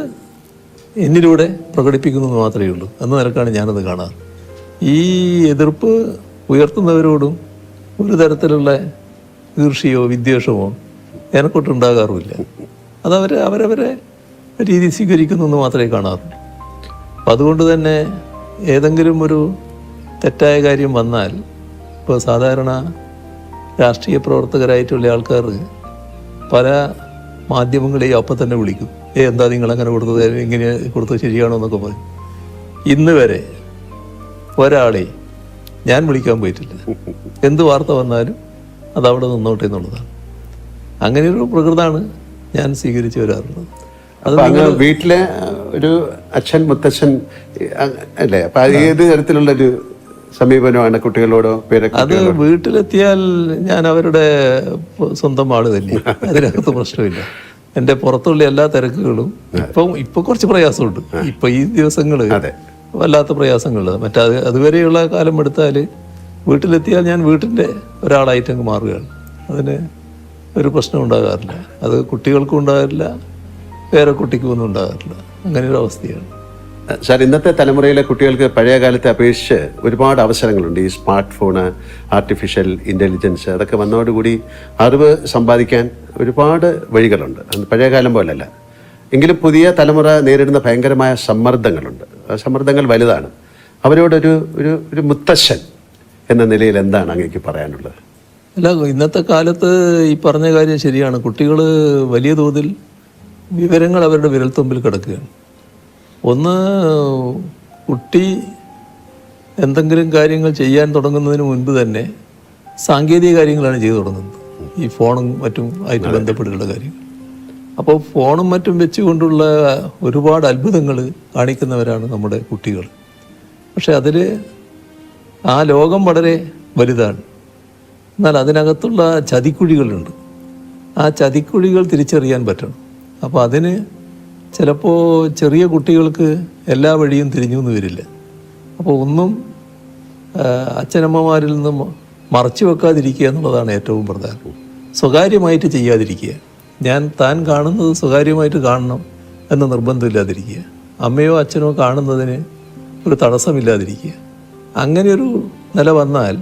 എന്നിലൂടെ പ്രകടിപ്പിക്കുന്നു മാത്രമേ ഉള്ളൂ എന്ന നിലക്കാണ് ഞാനത് കാണാറ്. ഈ എതിർപ്പ് ഉയർത്തുന്നവരോടും ഒരു തരത്തിലുള്ള ഈർഷ്യയോ വിദ്വേഷമോ എനക്കൊട്ടുണ്ടാകാറുമില്ല. അവരവരെ രീതി സ്വീകരിക്കുന്നു എന്ന് മാത്രമേ കാണാറുള്ളൂ. അപ്പം അതുകൊണ്ട് തന്നെ ഏതെങ്കിലും ഒരു തെറ്റായ കാര്യം വന്നാൽ, ഇപ്പോൾ സാധാരണ രാഷ്ട്രീയ പ്രവർത്തകരായിട്ടുള്ള ആൾക്കാർ പല മാധ്യമങ്ങളെയും അപ്പം തന്നെ വിളിക്കും, എന്താ നിങ്ങളങ്ങനെ കൊടുത്തത്, ഇങ്ങനെ കൊടുത്തത് ശരിയാണോ എന്നൊക്കെ പറയും. ഇന്ന് വരെ ഒരാളെ ഞാൻ വിളിക്കാൻ പോയിട്ടില്ല. എന്ത് വാർത്ത വന്നാലും അതവിടെ നിന്നോട്ടെ എന്നുള്ളതാണ്. അങ്ങനെയൊരു പ്രകൃതമാണ് ഞാൻ സ്വീകരിച്ചു വരാറുള്ളത്. അത് വീട്ടിലെ ഒരു അച്ഛൻ മുത്തച്ഛൻ അല്ലേ? അപ്പൊ ഏത് തരത്തിലുള്ളൊരു സമീപനമാണ് കുട്ടികളോടോ അത് വീട്ടിലെത്തിയാൽ ഞാൻ അവരുടെ സ്വന്തം ആള് തന്നെ, അതിനകത്ത് പ്രശ്നമില്ല. എൻ്റെ പുറത്തുള്ള എല്ലാ തിരക്കുകളും ഇപ്പൊ കുറച്ച് പ്രയാസമുണ്ട്. ഇപ്പൊ ഈ ദിവസങ്ങള് വല്ലാത്ത പ്രയാസങ്ങളുള്ളത്. അതുവരെയുള്ള കാലം എടുത്താൽ വീട്ടിലെത്തിയാൽ ഞാൻ വീട്ടിൻ്റെ ഒരാളായിട്ട് അങ്ങ് മാറുകയാണ്. അതിന് ഒരു പ്രശ്നം ഉണ്ടാകാറില്ല. അത് കുട്ടികൾക്കും ഉണ്ടാകാറില്ല, വേറെ കുട്ടിക്കും ഒന്നും ഉണ്ടാകാറില്ല. അങ്ങനെയൊരു അവസ്ഥയാണ്. സാർ, ഇന്നത്തെ തലമുറയിലെ കുട്ടികൾക്ക് പഴയ കാലത്തെ അപേക്ഷിച്ച് ഒരുപാട് അവസരങ്ങളുണ്ട്. ഈ സ്മാർട്ട് ഫോണ്, ആർട്ടിഫിഷ്യൽ ഇൻ്റലിജൻസ് അതൊക്കെ വന്നതോടുകൂടി അറിവ് സമ്പാദിക്കാൻ ഒരുപാട് വഴികളുണ്ട്. പഴയ കാലം പോലല്ല. എങ്കിലും പുതിയ തലമുറ നേരിടുന്ന ഭയങ്കരമായ സമ്മർദ്ദങ്ങളുണ്ട്. ആ സമ്മർദ്ദങ്ങൾ വലുതാണ്. അവരോടൊരു ഒരു ഒരു മുത്തശ്ശൻ എന്ന നിലയിൽ എന്താണ് അങ്ങേക്ക് പറയാനുള്ളത്? അല്ല, ഇന്നത്തെ കാലത്ത് ഈ പറഞ്ഞ കാര്യം ശരിയാണ്. കുട്ടികൾ വലിയ തോതിൽ വിവരങ്ങൾ അവരുടെ വിരൽത്തുമ്പിൽ കിടക്കുകയാണ്. ഒന്ന്, കുട്ടി എന്തെങ്കിലും കാര്യങ്ങൾ ചെയ്യാൻ തുടങ്ങുന്നതിന് മുൻപ് തന്നെ സാങ്കേതിക കാര്യങ്ങളാണ് ചെയ്തു തുടങ്ങുന്നത്. ഈ ഫോണും മറ്റും ആയിട്ട് ബന്ധപ്പെട്ടുള്ള കാര്യങ്ങൾ. അപ്പോൾ ഫോണും മറ്റും വെച്ചുകൊണ്ടുള്ള ഒരുപാട് അത്ഭുതങ്ങൾ കാണിക്കുന്നവരാണ് നമ്മുടെ കുട്ടികൾ. പക്ഷെ അതിൽ ആ ലോകം വളരെ വലുതാണ്. എന്നാൽ അതിനകത്തുള്ള ചതിക്കുഴികളുണ്ട്. ആ ചതിക്കുഴികൾ തിരിച്ചറിയാൻ പറ്റണം. അപ്പോൾ അതിന് ചിലപ്പോൾ ചെറിയ കുട്ടികൾക്ക് എല്ലാ വഴിയും തിരിഞ്ഞു എന്ന് വരില്ല. അപ്പോൾ ഒന്നും അച്ഛനമ്മമാരിൽ നിന്നും മറച്ചു വെക്കാതിരിക്കുക എന്നുള്ളതാണ് ഏറ്റവും പ്രധാനം. സ്വകാര്യമായിട്ട് ചെയ്യാതിരിക്കുക. താൻ കാണുന്നത് സ്വകാര്യമായിട്ട് കാണണം എന്ന നിർബന്ധമില്ലാതിരിക്കുക. അമ്മയോ അച്ഛനോ കാണുന്നതിന് ഒരു തടസ്സമില്ലാതിരിക്കുക. അങ്ങനെയൊരു നില വന്നാൽ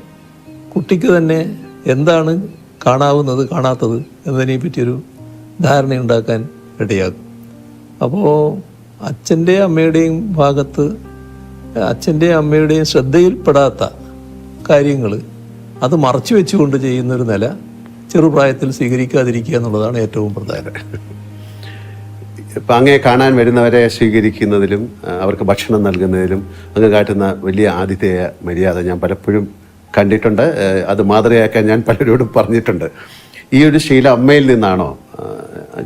കുട്ടിക്ക് തന്നെ എന്താണ് കാണാവുന്നത് കാണാത്തത് എന്നതിനെ പറ്റിയൊരു ധാരണയുണ്ടാക്കാൻ ഇടയാകും. അപ്പോൾ അച്ഛൻ്റെയും അമ്മയുടെയും ഭാഗത്ത് അച്ഛൻ്റെയും അമ്മയുടെയും ശ്രദ്ധയിൽപ്പെടാത്ത കാര്യങ്ങൾ അത് മറച്ചു വെച്ചുകൊണ്ട് ചെയ്യുന്നൊരു നില ചെറുപ്രായത്തിൽ സ്വീകരിക്കാതിരിക്കുക എന്നുള്ളതാണ് ഏറ്റവും പ്രധാനം. ഇപ്പം അങ്ങേ കാണാൻ വരുന്നവരെ സ്വീകരിക്കുന്നതിലും അവർക്ക് ഭക്ഷണം നൽകുന്നതിലും അങ്ങ് കാട്ടുന്ന വലിയ ആതിഥേയ മര്യാദ ഞാൻ പലപ്പോഴും കണ്ടിട്ടുണ്ട്. അത് മാതൃകയാക്കാൻ ഞാൻ പലരോടും പറഞ്ഞിട്ടുണ്ട്. ഈ ഒരു ശീലം അമ്മയിൽ നിന്നാണോ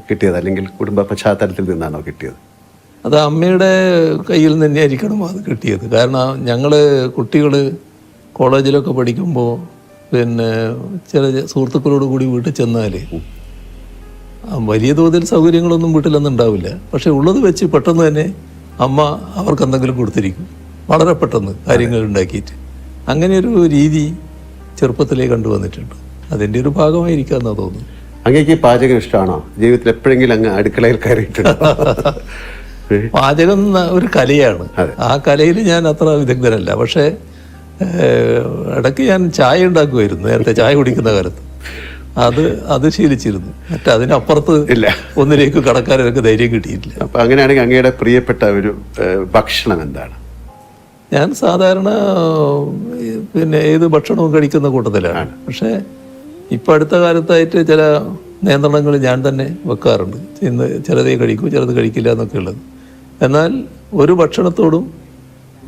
കിട്ടിയത്, അല്ലെങ്കിൽ കുടുംബ പശ്ചാത്തലത്തിൽ നിന്നാണോ കിട്ടിയത്? അത് അമ്മയുടെ കയ്യിൽ നിന്ന് തന്നെയായിരിക്കണം അത് കിട്ടിയത്. കാരണം ഞങ്ങൾ കുട്ടികൾ കോളേജിലൊക്കെ പഠിക്കുമ്പോൾ പിന്നെ ചില സുഹൃത്തുക്കളോട് കൂടി വീട്ടിൽ ചെന്നാൽ വലിയ തോതിൽ സൗകര്യങ്ങളൊന്നും വീട്ടിലൊന്നും ഉണ്ടാവില്ല. പക്ഷെ ഉള്ളത് വെച്ച് പെട്ടെന്ന് തന്നെ അമ്മ അവർക്ക് എന്തെങ്കിലും കൊടുത്തിരിക്കും, വളരെ പെട്ടെന്ന് കാര്യങ്ങൾ ഉണ്ടാക്കിയിട്ട്. അങ്ങനെയൊരു രീതി ചെറുപ്പത്തിലേ കണ്ടുവന്നിട്ടുണ്ട്. അതിൻ്റെ ഒരു ഭാഗമായിരിക്കാമെന്നാണ് തോന്നുന്നു. അങ്ങേക്ക് പാചകം ഇഷ്ടമാണോ? ജീവിതത്തിൽ എപ്പോഴെങ്കിലും അങ്ങ് അടുക്കളയിൽ കയറിയിട്ടുണ്ടോ? പാചകം ഒരു കലയാണ്. ആ കലയിൽ ഞാൻ അത്ര വിദഗ്ധനല്ല. പക്ഷേ ഇടയ്ക്ക് ഞാൻ ചായ ഉണ്ടാക്കുമായിരുന്നു നേരത്തെ, ചായ കുടിക്കുന്ന കാലത്ത്. അത് ശീലിച്ചിരുന്നു. അതിനപ്പുറത്ത് ഇല്ല, ഒന്നിലേക്ക് കടക്കാൻ എനിക്ക് ധൈര്യം കിട്ടിയിട്ടില്ല. അപ്പം അങ്ങനെയാണെങ്കിൽ അങ്ങയുടെ പ്രിയപ്പെട്ട ഒരു ഭക്ഷണം എന്താണ്? ഞാൻ സാധാരണ പിന്നെ ഏത് ഭക്ഷണവും കഴിക്കുന്ന കൂട്ടത്തിലാണ്. പക്ഷേ ഇപ്പം അടുത്ത കാലത്തായിട്ട് ചില നിയന്ത്രണങ്ങൾ ഞാൻ തന്നെ വെക്കാറുണ്ട്. ഇന്ന് ചിലതേ കഴിക്കൂ, ചിലത് കഴിക്കില്ല എന്നൊക്കെ ഉള്ളത്. എന്നാൽ ഒരു ഭക്ഷണത്തോടും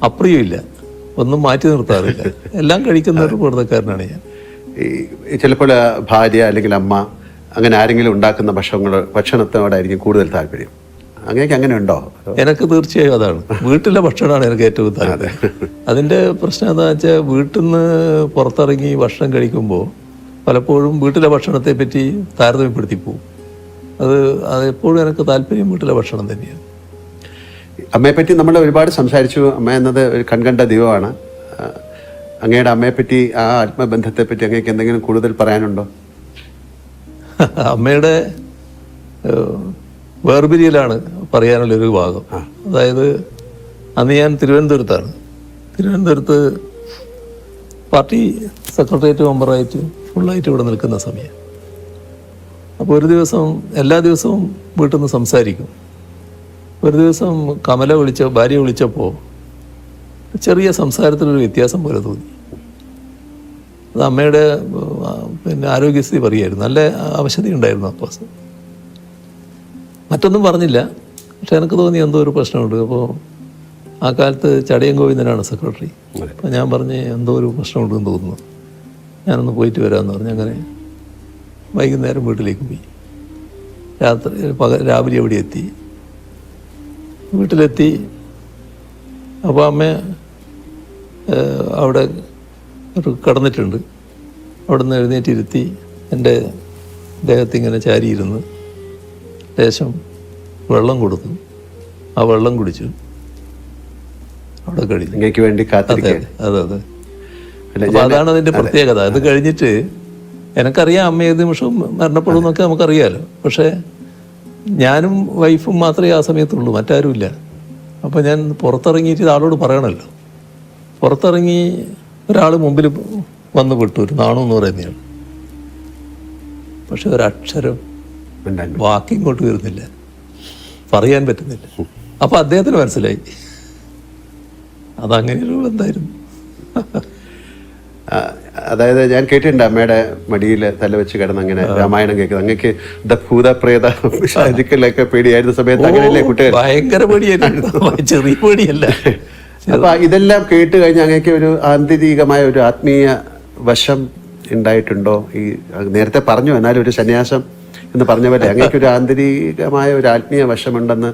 അപ്രിയമില്ല, ഒന്നും മാറ്റി നിർത്താറില്ല. എല്ലാം കഴിക്കുന്ന ഒരു കൂട്ടക്കാരനാണ് ഞാൻ. ഈ ചിലപ്പോൾ ഭാര്യ അല്ലെങ്കിൽ അമ്മ അങ്ങനെ ആരെങ്കിലും ഉണ്ടാക്കുന്ന ഭക്ഷണത്തിനോടായിരിക്കും കൂടുതൽ താല്പര്യം. അങ്ങനെയൊക്കെ അങ്ങനെ ഉണ്ടോ? എനിക്ക് തീർച്ചയായും അതാണ്. വീട്ടിലെ ഭക്ഷണമാണ് എനിക്ക് ഏറ്റവും താല്പര്യം. അതിൻ്റെ പ്രശ്നം എന്താ വെച്ചാൽ, വീട്ടിൽ നിന്ന് പുറത്തിറങ്ങി ഭക്ഷണം കഴിക്കുമ്പോൾ പലപ്പോഴും വീട്ടിലെ ഭക്ഷണത്തെ പറ്റി താരതമ്യപ്പെടുത്തി പോകും. അതെപ്പോഴും എനിക്ക് താല്പര്യം വീട്ടിലെ ഭക്ഷണം തന്നെയാണ്. അമ്മയെപ്പറ്റി നമ്മൾ ഒരുപാട് സംസാരിച്ചു. അമ്മ എന്നത് ഒരു കൺകണ്ട ദൈവമാണ്. അങ്ങയുടെ അമ്മയെപ്പറ്റി, ആ ആത്മബന്ധത്തെപ്പറ്റി അങ്ങേക്ക് എന്തെങ്കിലും കൂടുതൽ പറയാനുണ്ടോ? അമ്മയുടെ വേർപിരിയലാണ് പറയാനുള്ളൊരു ഭാഗം. അതായത് അന്ന് ഞാൻ തിരുവനന്തപുരത്താണ്. തിരുവനന്തപുരത്ത് പാർട്ടി സെക്രട്ടേറിയറ്റ് മെമ്പറായിട്ട് ഫുള്ളായിട്ട് ഇവിടെ നിൽക്കുന്ന സമയം. അപ്പോൾ ഒരു ദിവസം, എല്ലാ ദിവസവും വീട്ടിൽ നിന്ന് സംസാരിക്കും. ഒരു ദിവസം ഭാര്യ വിളിച്ചപ്പോൾ ചെറിയ സംസാരത്തിലൊരു വ്യത്യാസം പോലെ തോന്നി. അത് അമ്മയുടെ പിന്നെ ആരോഗ്യസ്ഥിതി പറയുമായിരുന്നു. നല്ല അവശതയുണ്ടായിരുന്നു അപ്പോൾ. മറ്റൊന്നും പറഞ്ഞില്ല, പക്ഷെ എനിക്ക് തോന്നി എന്തോ ഒരു പ്രശ്നമുണ്ട്. അപ്പോൾ ആ കാലത്ത് ചടയം ഗോവിന്ദനാണ് സെക്രട്ടറി. അപ്പോൾ ഞാൻ പറഞ്ഞ് എന്തോ ഒരു പ്രശ്നമുണ്ടെന്ന് തോന്നുന്നു, ഞാനൊന്ന് പോയിട്ട് വരാമെന്ന് പറഞ്ഞ് അങ്ങനെ വൈകുന്നേരം വീട്ടിലേക്ക് പോയി. രാവിലെ അവിടെ എത്തി. വീട്ടിലെത്തി. അപ്പോൾ അമ്മ അവിടെ കിടന്നിട്ടുണ്ട്. അവിടെ നിന്ന് എഴുന്നേറ്റിരുത്തി എൻ്റെ ദേഹത്തിങ്ങനെ ചാരിയിരുന്ന് ലേശം വെള്ളം കൊടുത്തു. ആ വെള്ളം കുടിച്ചു. അവിടെ കഴിഞ്ഞു. അതെ. അപ്പോൾ അതാണ് അതിൻ്റെ പ്രത്യേകത. അത് കഴിഞ്ഞിട്ട് എനിക്കറിയാം അമ്മ ഏത് നിമിഷവും മരണപ്പെടുമെന്നൊക്കെ നമുക്കറിയാമല്ലോ. പക്ഷേ ഞാനും വൈഫും മാത്രമേ ആ സമയത്തുള്ളൂ, മറ്റാരുമില്ല. അപ്പോൾ ഞാൻ പുറത്തിറങ്ങിയിട്ട് ആളോട് പറയണമല്ലോ. പുറത്തിറങ്ങി ഒരാൾ മുമ്പിൽ വന്ന് വിട്ടു, ഒരു നാണു എന്ന് പറയുന്നയാൾ. പക്ഷെ ഒരക്ഷരം വാക്കിങ്ങോട്ട് വരുന്നില്ല, പറയാൻ പറ്റുന്നില്ല. അപ്പോൾ അദ്ദേഹത്തിന് മനസ്സിലായി അതങ്ങനെയൊരു ബന്ധമായിരുന്നു. അതായത് ഞാൻ കേട്ടിട്ടുണ്ട് അമ്മയുടെ മടിയിൽ തല വെച്ച് കിടന്ന് അങ്ങനെ രാമായണം കേൾക്കുന്നത്. അങ്ങക്ക് ഭൂതപ്രേത ശാചിക്കലൊക്കെ പേടിയായിരുന്ന സമയത്ത് അങ്ങനെയല്ലേ കുട്ടികൾ? ഭയങ്കര പേടിയായിരുന്നു. ചെറിയ പേടിയല്ല, അപ്പൊ ഇതെല്ലാം കേട്ട് കഴിഞ്ഞ് അങ്ങേക്ക് ഒരു ആന്തരികമായ ഒരു ആത്മീയ വശം ഉണ്ടായിട്ടുണ്ടോ? ഈ നേരത്തെ പറഞ്ഞു, എന്നാലും ഒരു സന്യാസം എന്ന് പറഞ്ഞ പോലെ അങ്ങേക്ക് ഒരു ആന്തരികമായ ഒരു ആത്മീയ വശമുണ്ടെന്ന്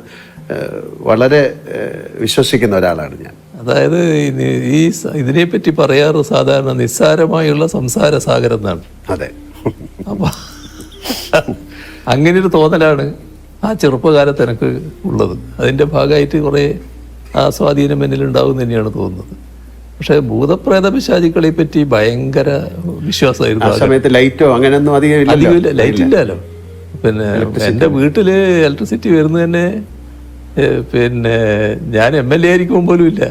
വളരെ വിശ്വസിക്കുന്ന ഒരാളാണ് ഞാൻ. അതായത് ഇതിനെപ്പറ്റി പറയാറ് സാധാരണ നിസ്സാരമായുള്ള സംസാര സാഗരം എന്നാണ്. അതെ. അപ്പൊ അങ്ങനൊരു തോന്നലാണ് ആ ചെറുപ്പകാലത്ത് എനിക്ക് ഉള്ളത്. അതിൻ്റെ ഭാഗമായിട്ട് കുറേ ആ സ്വാധീനം എന്നിലുണ്ടാവും തന്നെയാണ് തോന്നുന്നത്. പക്ഷെ ഭൂതപ്രേത പിശാചുക്കളെ പറ്റി ഭയങ്കര വിശ്വാസമായിരുന്നു. ആ സമയത്ത് ലൈറ്റോ അങ്ങനെയൊന്നും അധികം ലൈറ്റ് ഇല്ലല്ലോ. പിന്നെ എൻ്റെ വീട്ടില് ഇലക്ട്രിസിറ്റി വരുന്നത് തന്നെ പിന്നെ ഞാൻ MLA ആയിരിക്കുമ്പോൾ പോലും ഇല്ല.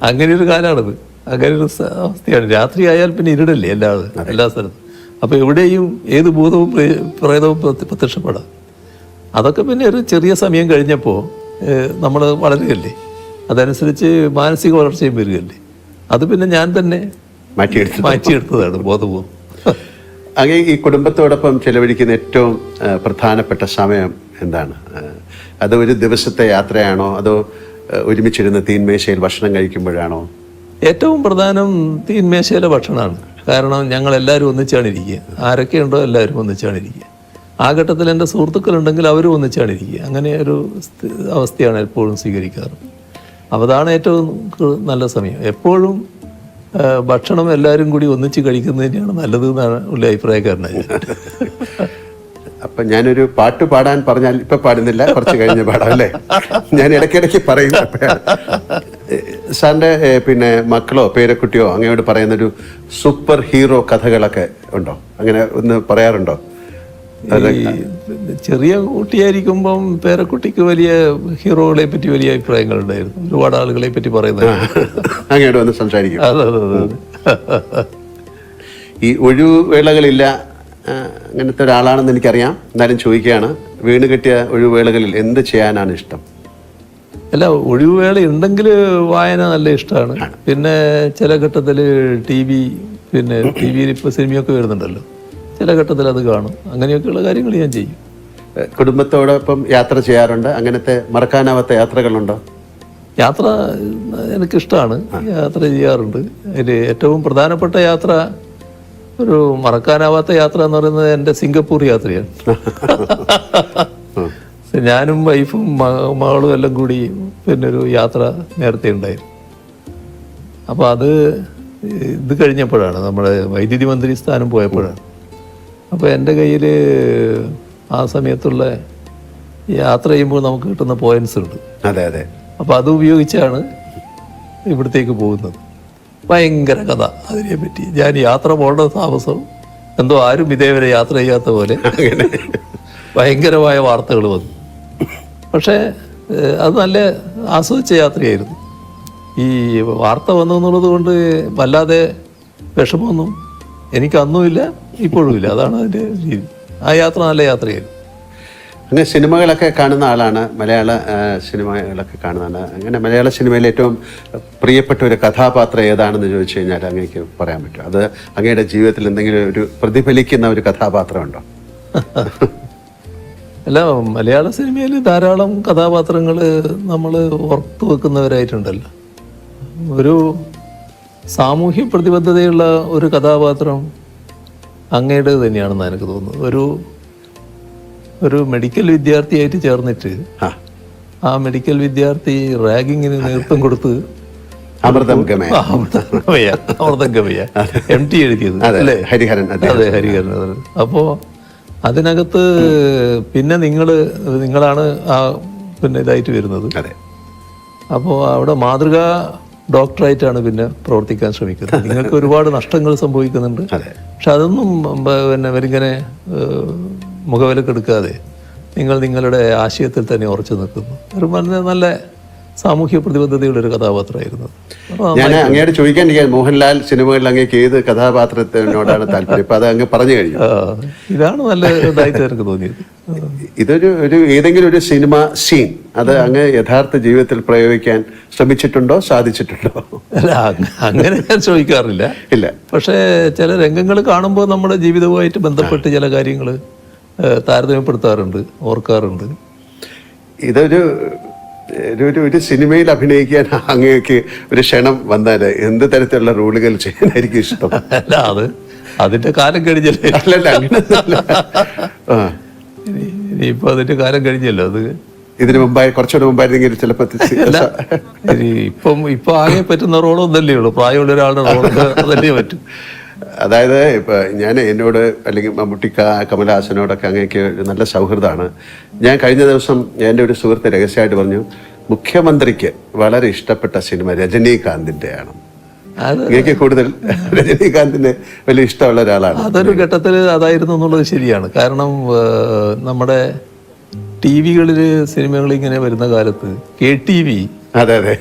അങ്ങനെ ഒരു കാലമാണത്. അങ്ങനെ ഒരു അവസ്ഥയാണ്. രാത്രി ആയാൽ പിന്നെ ഇരുടല്ലേ എല്ലാ സ്ഥലത്തും. അപ്പൊ എവിടെയും ഏത് ഭൂതവും പ്രേതവും പ്രത്യക്ഷപ്പെടാം. അതൊക്കെ പിന്നെ ഒരു ചെറിയ സമയം കഴിഞ്ഞപ്പോൾ നമ്മൾ വളരുകയല്ലേ, അതനുസരിച്ച് മാനസിക വളർച്ചയും വരികയല്ലേ. അത് പിന്നെ ഞാൻ തന്നെ മാറ്റിയെടുത്തതാണ് ബോധപൂർവ്വം. അങ്ങനെ ഈ കുടുംബത്തോടൊപ്പം ചെലവഴിക്കുന്ന ഏറ്റവും പ്രധാനപ്പെട്ട സമയം എന്താണ്? അത് ഒരു ദിവസത്തെ യാത്രയാണോ, അതോ ഒരുമിച്ചിരുന്ന് തീൻമേശയിൽ ഭക്ഷണം കഴിക്കുമ്പോഴാണോ? ഏറ്റവും പ്രധാനം തീൻമേശയിലെ ഭക്ഷണമാണ്. കാരണം ഞങ്ങൾ എല്ലാവരും ഒന്നിച്ചാണ് ഇരിക്കുക. ആരൊക്കെയുണ്ടോ എല്ലാവരും ഒന്നിച്ചാണ് ഇരിക്കുക. ആ ഘട്ടത്തിൽ എൻ്റെ സുഹൃത്തുക്കളുണ്ടെങ്കിൽ അവരും ഒന്നിച്ചാണ് ഇരിക്കുക. അങ്ങനെ ഒരു അവസ്ഥയാണ് എപ്പോഴും സ്വീകരിക്കാറ്. അപ്പോൾ അതാണ് ഏറ്റവും നല്ല സമയം. എപ്പോഴും ഭക്ഷണം എല്ലാവരും കൂടി ഒന്നിച്ച് കഴിക്കുന്നത് തന്നെയാണ് നല്ലത് എന്നാണ് ഉള്ള അഭിപ്രായക്കാരനാണ് ഞാൻ. അപ്പം ഞാനൊരു പാട്ട് പാടാൻ പറഞ്ഞാൽ ഇപ്പം പാടുന്നില്ല, കുറച്ച് കഴിഞ്ഞ് പാടാം അല്ലേ? ഞാൻ ഇടയ്ക്കിടയ്ക്ക് പറയും. സാറിൻ്റെ പിന്നെ മക്കളോ പേരക്കുട്ടിയോ അങ്ങയോട് പറയുന്നൊരു സൂപ്പർ ഹീറോ കഥകളൊക്കെ ഉണ്ടോ? അങ്ങനെ ഒന്ന് പറയാറുണ്ടോ? ചെറിയ കുട്ടിയായിരിക്കുമ്പം പേരക്കുട്ടിക്ക് വലിയ ഹീറോകളെ പറ്റി വലിയ അഭിപ്രായങ്ങളുണ്ടായിരുന്നു. ഒരുപാട് ആളുകളെ പറ്റി പറയുന്നത് അങ്ങോട്ട് വന്ന് സംസാരിക്കും. അതെ. ഈ ഒഴിവുവേളകളില്ല അങ്ങനത്തെ ഒരാളാണെന്ന് എനിക്കറിയാം. എന്നാലും ചോദിക്കുകയാണ്, വീണ് കിട്ടിയ ഒഴിവുവേളകളിൽ എന്ത് ചെയ്യാനാണ് ഇഷ്ടം? അല്ല, ഒഴിവുവേള ഉണ്ടെങ്കിൽ വായന നല്ല ഇഷ്ടമാണ്. പിന്നെ ചില ഘട്ടത്തിൽ പിന്നെ ടി വിയിൽ ഇപ്പോൾ സിനിമയൊക്കെ വരുന്നുണ്ടല്ലോ, ചില ഘട്ടത്തിൽ അത് കാണും. അങ്ങനെയൊക്കെയുള്ള കാര്യങ്ങൾ ഞാൻ ചെയ്യും. കുടുംബത്തോടൊപ്പം യാത്ര ചെയ്യാറുണ്ട്? അങ്ങനത്തെ മറക്കാനാവാത്ത യാത്രകളുണ്ടോ? യാത്ര എനിക്കിഷ്ടമാണ്, യാത്ര ചെയ്യാറുണ്ട്. അതിൽ ഏറ്റവും പ്രധാനപ്പെട്ട യാത്ര, ഒരു മറക്കാനാവാത്ത യാത്ര എന്ന് പറയുന്നത് എൻ്റെ സിംഗപ്പൂർ യാത്രയാണ്. ഞാനും വൈഫും മകളും എല്ലാം കൂടി പിന്നെ ഒരു യാത്ര നേരത്തെ ഉണ്ടായിരുന്നു. അപ്പോൾ അത് ഇത് കഴിഞ്ഞപ്പോഴാണ്, നമ്മുടെ വൈദ്യുതി മന്ത്രി സ്ഥാനം പോയപ്പോഴാണ്. അപ്പോൾ എൻ്റെ കയ്യിൽ ആ സമയത്തുള്ള യാത്ര ചെയ്യുമ്പോൾ നമുക്ക് കിട്ടുന്ന പോയിന്റ്സ് ഉണ്ട്. അതെ. അപ്പോൾ അത് ഉപയോഗിച്ചാണ് ഇവിടത്തേക്ക് പോകുന്നത്. ഭയങ്കര കഥ അതിനെപ്പറ്റി. ഞാൻ യാത്ര പോകേണ്ട താമസം എന്തോ ആരും ഇതേവരെ യാത്ര ചെയ്യാത്ത പോലെ ഭയങ്കരമായ വാർത്തകൾ വന്നു. പക്ഷേ അത് നല്ല ആസ്വദിച്ച യാത്രയായിരുന്നു. ഈ വാർത്ത വന്നു എന്നുള്ളത് കൊണ്ട് വല്ലാതെ വിഷമമൊന്നും എനിക്ക് അന്നുമില്ല, ഇപ്പോഴും ഇല്ല. അതാണ് അതിൻ്റെ രീതി. ആ യാത്ര നല്ല യാത്രയായിരുന്നു. അങ്ങനെ സിനിമകളൊക്കെ കാണുന്ന ആളാണ്, മലയാള സിനിമകളൊക്കെ കാണുന്നതാണ്. അങ്ങനെ മലയാള സിനിമയിൽ ഏറ്റവും പ്രിയപ്പെട്ട ഒരു കഥാപാത്രം ഏതാണെന്ന് ചോദിച്ചു കഴിഞ്ഞാൽ അങ്ങേക്ക് പറയാൻ പറ്റും? അത് അങ്ങയുടെ ജീവിതത്തിൽ എന്തെങ്കിലും ഒരു പ്രതിഫലിക്കുന്ന ഒരു കഥാപാത്രമുണ്ടോ? അല്ല, മലയാള സിനിമയിൽ ധാരാളം കഥാപാത്രങ്ങൾ നമ്മൾ ഓർത്തു വെക്കുന്നവരായിട്ടുണ്ടല്ലോ. ഒരു സാമൂഹ്യ പ്രതിബദ്ധതയുള്ള ഒരു കഥാപാത്രം അങ്ങയുടെ തന്നെയാണെന്ന് എനിക്ക് തോന്നുന്നത്. ഒരു മെഡിക്കൽ വിദ്യാർത്ഥിയായിട്ട് ചേർന്നിട്ട് ആ മെഡിക്കൽ വിദ്യാർത്ഥി റാഗിങ്ങിന് നേതൃത്വം കൊടുത്ത് അമൃതം ഗമയ MT എഴുതിയത് അല്ലേ? ഹരിഹരൻ. അതെ, ഹരിഹരൻ. അപ്പോൾ അതിനകത്ത് പിന്നെ നിങ്ങളാണ് ആ പിന്നെ ഇതായിട്ട് വരുന്നത്. അപ്പോൾ അവിടെ മാതൃകാ ഡോക്ടറായിട്ടാണ് പിന്നെ പ്രവർത്തിക്കാൻ ശ്രമിക്കുന്നത്. നിങ്ങൾക്ക് ഒരുപാട് നഷ്ടങ്ങൾ സംഭവിക്കുന്നുണ്ട്. പക്ഷെ അതൊന്നും പിന്നെ അവരിങ്ങനെ മുഖവിലക്കെടുക്കാതെ നിങ്ങൾ നിങ്ങളുടെ ആശയത്തിൽ തന്നെ ഉറച്ചു നിൽക്കുന്നു. ഒരു നല്ല സാമൂഹ്യ പ്രതിബദ്ധതയുള്ളൊരു കഥാപാത്രമായിരുന്നു. ഞാൻ അങ്ങോട്ട് ചോദിക്കാൻ, മോഹൻലാൽ സിനിമകളിൽ അങ്ങേക്ക് ഏത് കഥാപാത്രത്തിനോടാണ് താല്പര്യം? ഇപ്പൊ അത് അങ്ങ് പറഞ്ഞു കഴിഞ്ഞു. ഇതാണ് നല്ല ഇതായിട്ട് എനിക്ക് തോന്നിയത്. ഇതൊരു ഏതെങ്കിലും ഒരു സിനിമ സീൻ അത് അങ്ങ് യഥാർത്ഥ ജീവിതത്തിൽ പ്രയോഗിക്കാൻ ശ്രമിച്ചിട്ടുണ്ടോ, സാധിച്ചിട്ടുണ്ടോ? അല്ല, അങ്ങനെ ഞാൻ ചോദിക്കാറില്ല. ഇല്ല. പക്ഷേ ചില രംഗങ്ങൾ കാണുമ്പോൾ നമ്മുടെ ജീവിതവുമായിട്ട് ബന്ധപ്പെട്ട് ചില കാര്യങ്ങൾ താരതമ്യപ്പെടുത്താറുണ്ട്, ഓർക്കാറുണ്ട്. ഇതൊരു ഒരു സിനിമയിൽ അഭിനയിക്കാൻ അങ്ങേക്ക് ഒരു ക്ഷണം വന്നാൽ എന്ത് തരത്തിലുള്ള റോളുകൾ ചെയ്യാനായിരിക്കും ഇഷ്ടം? അല്ല, അതിന്റെ കാലം കഴിഞ്ഞല്ലേ. അല്ലല്ല, അങ്ങനെയൊന്നുമല്ല. ആ, ഇനിയിപ്പോ അതിന്റെ കാലം കഴിഞ്ഞല്ലോ. അത് ഇതിനു മുമ്പായി കുറച്ചുകൂടെ മുമ്പായിരുന്നെങ്കിൽ ചിലപ്പോൾ ഇപ്പൊ ആകെ പറ്റുന്ന റോളൊന്നല്ലേ ഉള്ളൂ. പ്രായമുള്ള ഒരാളുടെ റോൾ അതല്ലേ പറ്റും. അതായത് ഇപ്പൊ ഞാൻ എന്നോട് അല്ലെങ്കിൽ മമ്മൂട്ടിക്ക, കമലഹാസനോടൊക്കെ അങ്ങേക്ക് ഒരു നല്ല സൗഹൃദമാണ്. ഞാൻ കഴിഞ്ഞ ദിവസം എൻ്റെ ഒരു സുഹൃത്ത് രഹസ്യമായിട്ട് പറഞ്ഞു, മുഖ്യമന്ത്രിക്ക് വളരെ ഇഷ്ടപ്പെട്ട സിനിമ രജനീകാന്തിൻ്റെയാണ്. അങ്ങേക്ക് കൂടുതൽ രജനീകാന്തിന് വലിയ ഇഷ്ടമുള്ള ഒരാളാണ്. അതൊരു ഘട്ടത്തിൽ അതായിരുന്നു എന്നുള്ളത് ശരിയാണ്. കാരണം നമ്മുടെ TV-കളിൽ സിനിമകൾ ഇങ്ങനെ വരുന്ന കാലത്ത് KTV, അതെ അതെ,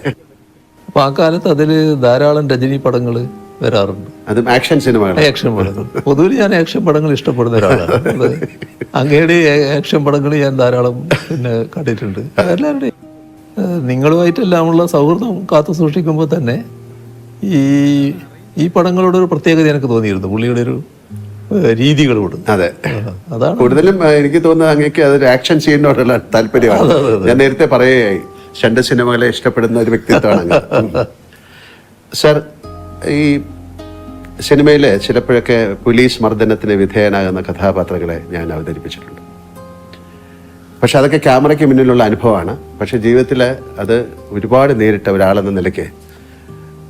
അപ്പൊ ആ കാലത്ത് അതിൽ ധാരാളം രജനി പടങ്ങൾ വരാറുണ്ട്. അതും ആക്ഷൻ സിനിമകൾ. ആക്ഷൻ പടങ്ങൾ പൊതുവിൽ ഞാൻ ആക്ഷൻ പടങ്ങൾ ഇഷ്ടപ്പെടുന്ന ഒരാളാണ്. അങ്ങയുടെ ആക്ഷൻ പടങ്ങൾ ഞാൻ ധാരാളം കണ്ടിട്ടുണ്ട്. എല്ലാവരുടെയും നിങ്ങളുമായിട്ടെല്ലാമുള്ള സൗഹൃദം കാത്തു സൂക്ഷിക്കുമ്പോൾ തന്നെ ഈ പടങ്ങളോടൊരു പ്രത്യേകത എനിക്ക് തോന്നിയിരുന്നു, പുള്ളിയുടെ ഒരു രീതികളോട്. അതെ, അതാണ് കൂടുതലും എനിക്ക് തോന്നുന്നത് അങ്ങേക്ക് അതൊരു ആക്ഷൻ സീനിനോടുള്ള താല്പര്യമാണ്. ഞാൻ നേരത്തെ പറയുകയായി, 2 സിനിമകളെ ഇഷ്ടപ്പെടുന്ന ഒരു വ്യക്തിത്വമാണ് സർ. ഈ സിനിമയിൽ ചിലപ്പോഴൊക്കെ പോലീസ് മർദ്ദനത്തിന് വിധേയനാകുന്ന കഥാപാത്രങ്ങളെ ഞാൻ അവതരിപ്പിച്ചിട്ടുണ്ട്. പക്ഷെ അതൊക്കെ ക്യാമറയ്ക്ക് മുന്നിലുള്ള അനുഭവമാണ്. പക്ഷെ ജീവിതത്തിൽ അത് ഒരുപാട് നേരിട്ട ഒരാളെന്ന നിലയ്ക്ക്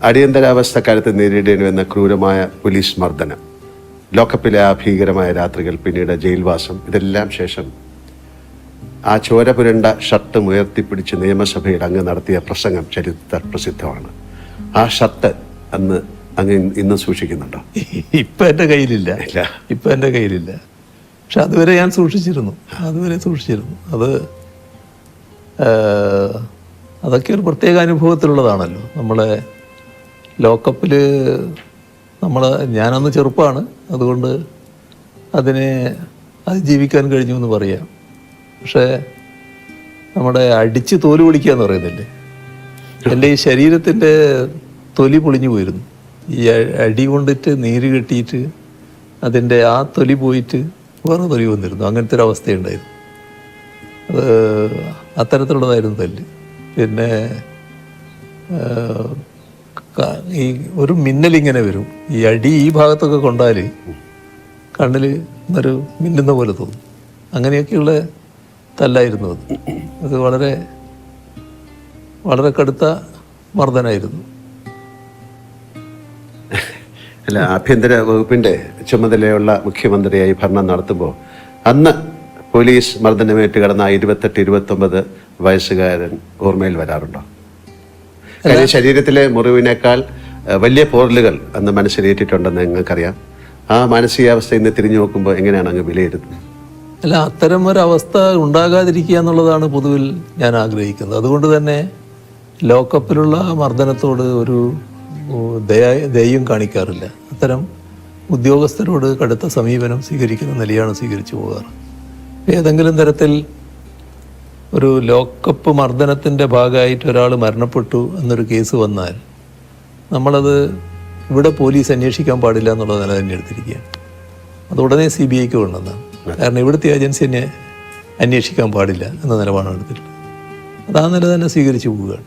അടിയന്തരാവസ്ഥ കാലത്ത് നേരിടേണ്ടി വന്ന ക്രൂരമായ പോലീസ് മർദ്ദനം, ലോക്കപ്പിലെ ആ ഭീകരമായ രാത്രികൾ, പിന്നീട് ജയിൽവാസം, ഇതെല്ലാം ശേഷം ആ ചോര പുരണ്ട ഷർട്ട് ഉയർത്തിപ്പിടിച്ച് നിയമസഭയിൽ അങ്ങ് നടത്തിയ പ്രസംഗം ചരിത്ര പ്രസിദ്ധമാണ്. ആ ഷർട്ട് അന്ന് അങ്ങ് ഇന്ന് സൂക്ഷിക്കുന്നുണ്ടോ? ഇപ്പം എൻ്റെ കയ്യിലില്ല. ഇപ്പം എൻ്റെ കയ്യിലില്ല. പക്ഷെ അതുവരെ ഞാൻ സൂക്ഷിച്ചിരുന്നു. അതൊക്കെ ഒരു പ്രത്യേക അനുഭവത്തിലുള്ളതാണല്ലോ. നമ്മളെ ലോക്കപ്പിൽ ഞാനന്ന് ചെറുപ്പമാണ്, അതുകൊണ്ട് അതിനെ അതിജീവിക്കാൻ കഴിഞ്ഞു എന്ന് പറയാം. പക്ഷേ നമ്മുടെ അടിച്ച് തോല് പൊളിക്കുക എന്ന് പറയുന്നില്ലേ, എൻ്റെ ഈ ശരീരത്തിൻ്റെ തൊലി പൊളിഞ്ഞു പോയിരുന്നു. ഈ അടി കൊണ്ടിട്ട് നീര് കെട്ടിയിട്ട് അതിൻ്റെ ആ തൊലി പോയിട്ട് വേറെ തൊലി വന്നിരുന്നു. അങ്ങനത്തെ ഒരു അവസ്ഥയുണ്ടായിരുന്നു. അത് അത്തരത്തിലുള്ളതായിരുന്നു തല്ല്. പിന്നെ ഈ ഒരു മിന്നലിങ്ങനെ വരും. ഈ അടി ഈ ഭാഗത്തൊക്കെ കൊണ്ടാൽ കണ്ണിൽ ഒരു മിന്നുന്ന പോലെ തോന്നും. അങ്ങനെയൊക്കെയുള്ള തല്ലായിരുന്നു അത് വളരെ വളരെ കടുത്ത മർദ്ദനായിരുന്നു. അല്ല, ആഭ്യന്തര വകുപ്പിൻ്റെ ചുമതലയുള്ള മുഖ്യമന്ത്രിയായി ഭരണം നടത്തുമ്പോൾ അന്ന് പോലീസ് മർദ്ദനമേറ്റ് കിടന്ന 28-29 വയസ്സുകാരൻ ഓർമ്മയിൽ വരാറുണ്ടോ? കാര്യം ശരീരത്തിലെ മുറിവിനേക്കാൾ വലിയ പോറലുകൾ അന്ന് മനസ്സിലേറ്റിട്ടുണ്ടെന്ന് നിങ്ങൾക്കറിയാം. ആ മാനസികാവസ്ഥ ഇന്ന് തിരിഞ്ഞു നോക്കുമ്പോൾ എങ്ങനെയാണ് അങ്ങ് വിലയിരുത്തുന്നത്? അല്ല, അത്തരം ഒരവസ്ഥ ഉണ്ടാകാതിരിക്കുക എന്നുള്ളതാണ് പൊതുവിൽ ഞാൻ ആഗ്രഹിക്കുന്നത്. അതുകൊണ്ട് തന്നെ ലോക്കപ്പിലുള്ള മർദ്ദനത്തോട് ഒരു ദയയും കാണിക്കാറില്ല. അത്തരം ഉദ്യോഗസ്ഥരോട് കടുത്ത സമീപനം സ്വീകരിക്കുന്ന നിലയാണ് സ്വീകരിച്ചു പോകാറ്. ഏതെങ്കിലും തരത്തിൽ ഒരു ലോക്കപ്പ് മർദ്ദനത്തിൻ്റെ ഭാഗമായിട്ട് ഒരാൾ മരണപ്പെട്ടു എന്നൊരു കേസ് വന്നാൽ നമ്മളത് ഇവിടെ പോലീസ് അന്വേഷിക്കാൻ പാടില്ല എന്നുള്ള നില തന്നെ എടുത്തിരിക്കുകയാണ്. അത് ഉടനെ CBIക്ക് കൊണ്ടുവന്നതാണ്. കാരണം ഇവിടുത്തെ ഏജൻസി തന്നെ അന്വേഷിക്കാൻ പാടില്ല എന്ന നിലപാടാണ് എടുത്തിട്ടുള്ളത്. അത് ആ നില തന്നെ സ്വീകരിച്ചു പോവുകയാണ്.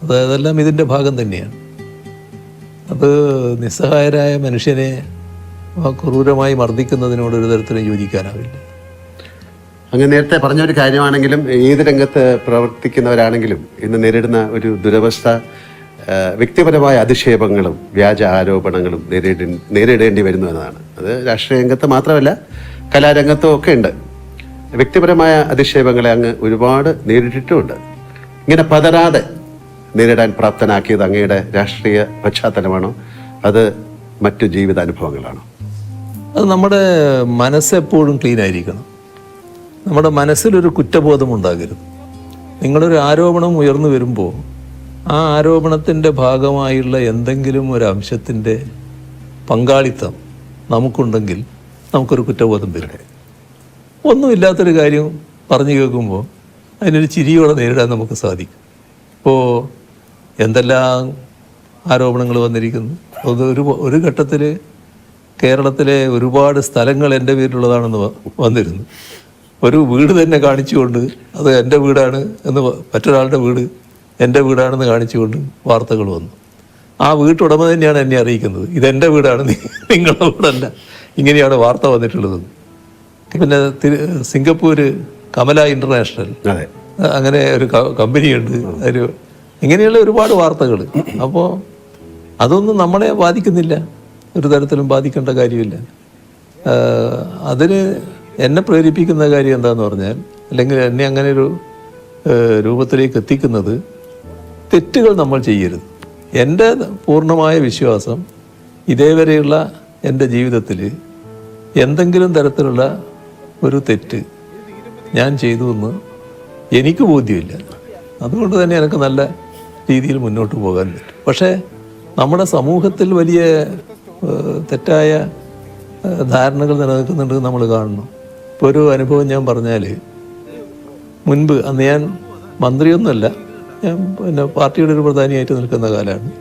അതെല്ലാം ഇതിൻ്റെ ഭാഗം തന്നെയാണ്. അത് നിസ്സഹായരായ മനുഷ്യനെ ക്രൂരമായി മർദ്ദിക്കുന്നതിനോട് ഒരു തരത്തിലും യോജിക്കാനാവില്ല. അങ്ങ് നേരത്തെ പറഞ്ഞൊരു കാര്യമാണെങ്കിലും ഏത് രംഗത്ത് പ്രവർത്തിക്കുന്നവരാണെങ്കിലും ഇന്ന് നേരിടുന്ന ഒരു ദുരവസ്ഥ വ്യക്തിപരമായ അധിക്ഷേപങ്ങളും വ്യാജ ആരോപണങ്ങളും നേരിടേണ്ടി വരുന്നു എന്നതാണ്. അത് രാഷ്ട്രീയ രംഗത്ത് മാത്രമല്ല, കലാരംഗത്തും ഒക്കെ ഉണ്ട്. വ്യക്തിപരമായ അധിക്ഷേപങ്ങളെ അങ്ങ് ഒരുപാട് നേരിട്ടിട്ടുമുണ്ട്. ഇങ്ങനെ പതരാതെ നേരിടാൻ പ്രാപ്തനാക്കിയത് അങ്ങയുടെ രാഷ്ട്രീയ പശ്ചാത്തലമാണോ, അത് മറ്റു ജീവിതാനുഭവങ്ങളാണോ? അത് നമ്മുടെ മനസ്സെപ്പോഴും ക്ലീൻ ആയിരിക്കണം. നമ്മുടെ മനസ്സിലൊരു കുറ്റബോധം ഉണ്ടാകരുത്. നിങ്ങളൊരു ആരോപണം ഉയർന്നു വരുമ്പോൾ ആ ആരോപണത്തിൻ്റെ ഭാഗമായുള്ള എന്തെങ്കിലും ഒരു അംശത്തിൻ്റെ പങ്കാളിത്തം നമുക്കുണ്ടെങ്കിൽ നമുക്കൊരു കുറ്റബോധം വരും. ഒന്നുമില്ലാത്തൊരു കാര്യം പറഞ്ഞു കേൾക്കുമ്പോൾ അതിനൊരു ചിരിയോടെ നേരിടാൻ നമുക്ക് സാധിക്കും. ഇപ്പോൾ എന്തെല്ലാം ആരോപണങ്ങൾ വന്നിരിക്കുന്നു. അത് ഒരു ഘട്ടത്തിൽ കേരളത്തിലെ ഒരുപാട് സ്ഥലങ്ങൾ എൻ്റെ പേരിലുള്ളതാണെന്ന് വന്നിരുന്നു. ഒരു വീട് തന്നെ കാണിച്ചുകൊണ്ട് അത് എൻ്റെ വീടാണ് എന്ന് മറ്റൊരാളുടെ വീട് എൻ്റെ വീടാണെന്ന് കാണിച്ചുകൊണ്ട് വാർത്തകൾ വന്നു. ആ വീട്ടുടമ തന്നെയാണ് എന്നെ അറിയിക്കുന്നത്, ഇതെൻ്റെ വീടാണ്, നിങ്ങളുടെ വീടല്ല, ഇങ്ങനെയാണ് വാർത്ത വന്നിട്ടുള്ളത്. പിന്നെ സിംഗപ്പൂർ കമല ഇൻ്റർനാഷണൽ, അങ്ങനെ ഒരു കമ്പനിയുണ്ട്, ഒരു ഇങ്ങനെയുള്ള ഒരുപാട് വാർത്തകൾ. അപ്പോൾ അതൊന്നും നമ്മളെ ബാധിക്കുന്നില്ല, ഒരു തരത്തിലും ബാധിക്കേണ്ട കാര്യമില്ല. അതിന് എന്നെ പ്രേരിപ്പിക്കുന്ന കാര്യം എന്താണെന്ന് പറഞ്ഞാൽ, അല്ലെങ്കിൽ എന്നെ അങ്ങനെ ഒരു രൂപത്തിലേക്ക് എത്തിക്കുന്നത്, തെറ്റുകൾ നമ്മൾ ചെയ്യരുത്. എൻ്റെ പൂർണ്ണമായ വിശ്വാസം ഇതേവരെയുള്ള എൻ്റെ ജീവിതത്തിൽ എന്തെങ്കിലും തരത്തിലുള്ള ഒരു തെറ്റ് ഞാൻ ചെയ്തു എന്ന് എനിക്ക് ബോധ്യമില്ല. അതുകൊണ്ട് തന്നെ എനിക്ക് നല്ല രീതിയിൽ മുന്നോട്ട് പോകാൻ പറ്റും. പക്ഷേ നമ്മുടെ സമൂഹത്തിൽ വലിയ തെറ്റായ ധാരണകൾ നിലനിൽക്കുന്നുണ്ട് നമ്മൾ കാണണം. ഇപ്പോൾ ഒരു അനുഭവം ഞാൻ പറഞ്ഞാൽ, മുൻപ് അന്ന് ഞാൻ മന്ത്രിയൊന്നുമല്ല, ഞാൻ പിന്നെ പാർട്ടിയുടെ ഒരു പ്രധാനിയായിട്ട് നിൽക്കുന്ന കാലമാണ്.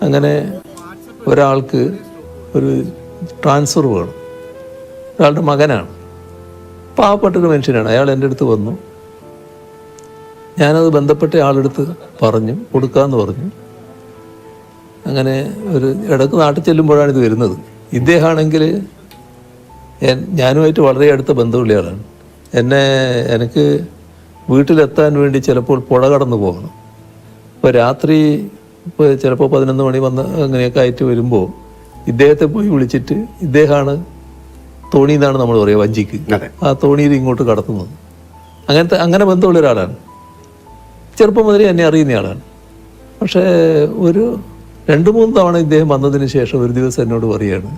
അങ്ങനെ ഒരാൾക്ക് ഒരു ട്രാൻസ്ഫർ വേണം, ഒരാളുടെ മകനാണ്, പാവപ്പെട്ടൊരു മനുഷ്യനാണ്. അയാൾ എൻ്റെ അടുത്ത് വന്നു, ഞാനത് ബന്ധപ്പെട്ട ആളെടുത്ത് പറഞ്ഞു, കൊടുക്കാമെന്ന് പറഞ്ഞു. അങ്ങനെ ഒരു ഇടയ്ക്ക് നാട്ടിൽ ചെല്ലുമ്പോഴാണ് ഇത് വരുന്നത്. ഇദ്ദേഹമാണെങ്കിൽ ഞാനുമായിട്ട് വളരെ അടുത്ത ബന്ധമുള്ള ആളാണ്. എനിക്ക് വീട്ടിലെത്താൻ വേണ്ടി ചിലപ്പോൾ പുഴ കടന്നു പോകണം. ഇപ്പോൾ രാത്രി ഇപ്പോൾ ചിലപ്പോൾ 11 മണി വന്ന് അങ്ങനെയൊക്കെ ആയിട്ട് വരുമ്പോൾ ഇദ്ദേഹത്തെ പോയി വിളിച്ചിട്ട്, ഇദ്ദേഹമാണ് തോണി എന്നാണ് നമ്മൾ പറയുക, വഞ്ചിക്ക്, ആ തോണിയിൽ ഇങ്ങോട്ട് കടത്തുന്നത്. അങ്ങനെ ബന്ധമുള്ള ഒരാളാണ്. ചെറുപ്പം മുതലേ എന്നെ അറിയുന്നയാളാണ്. പക്ഷേ ഒരു 2-3 തവണ ഇദ്ദേഹം വന്നതിന് ശേഷം ഒരു ദിവസം എന്നോട് പറയുകയാണ്,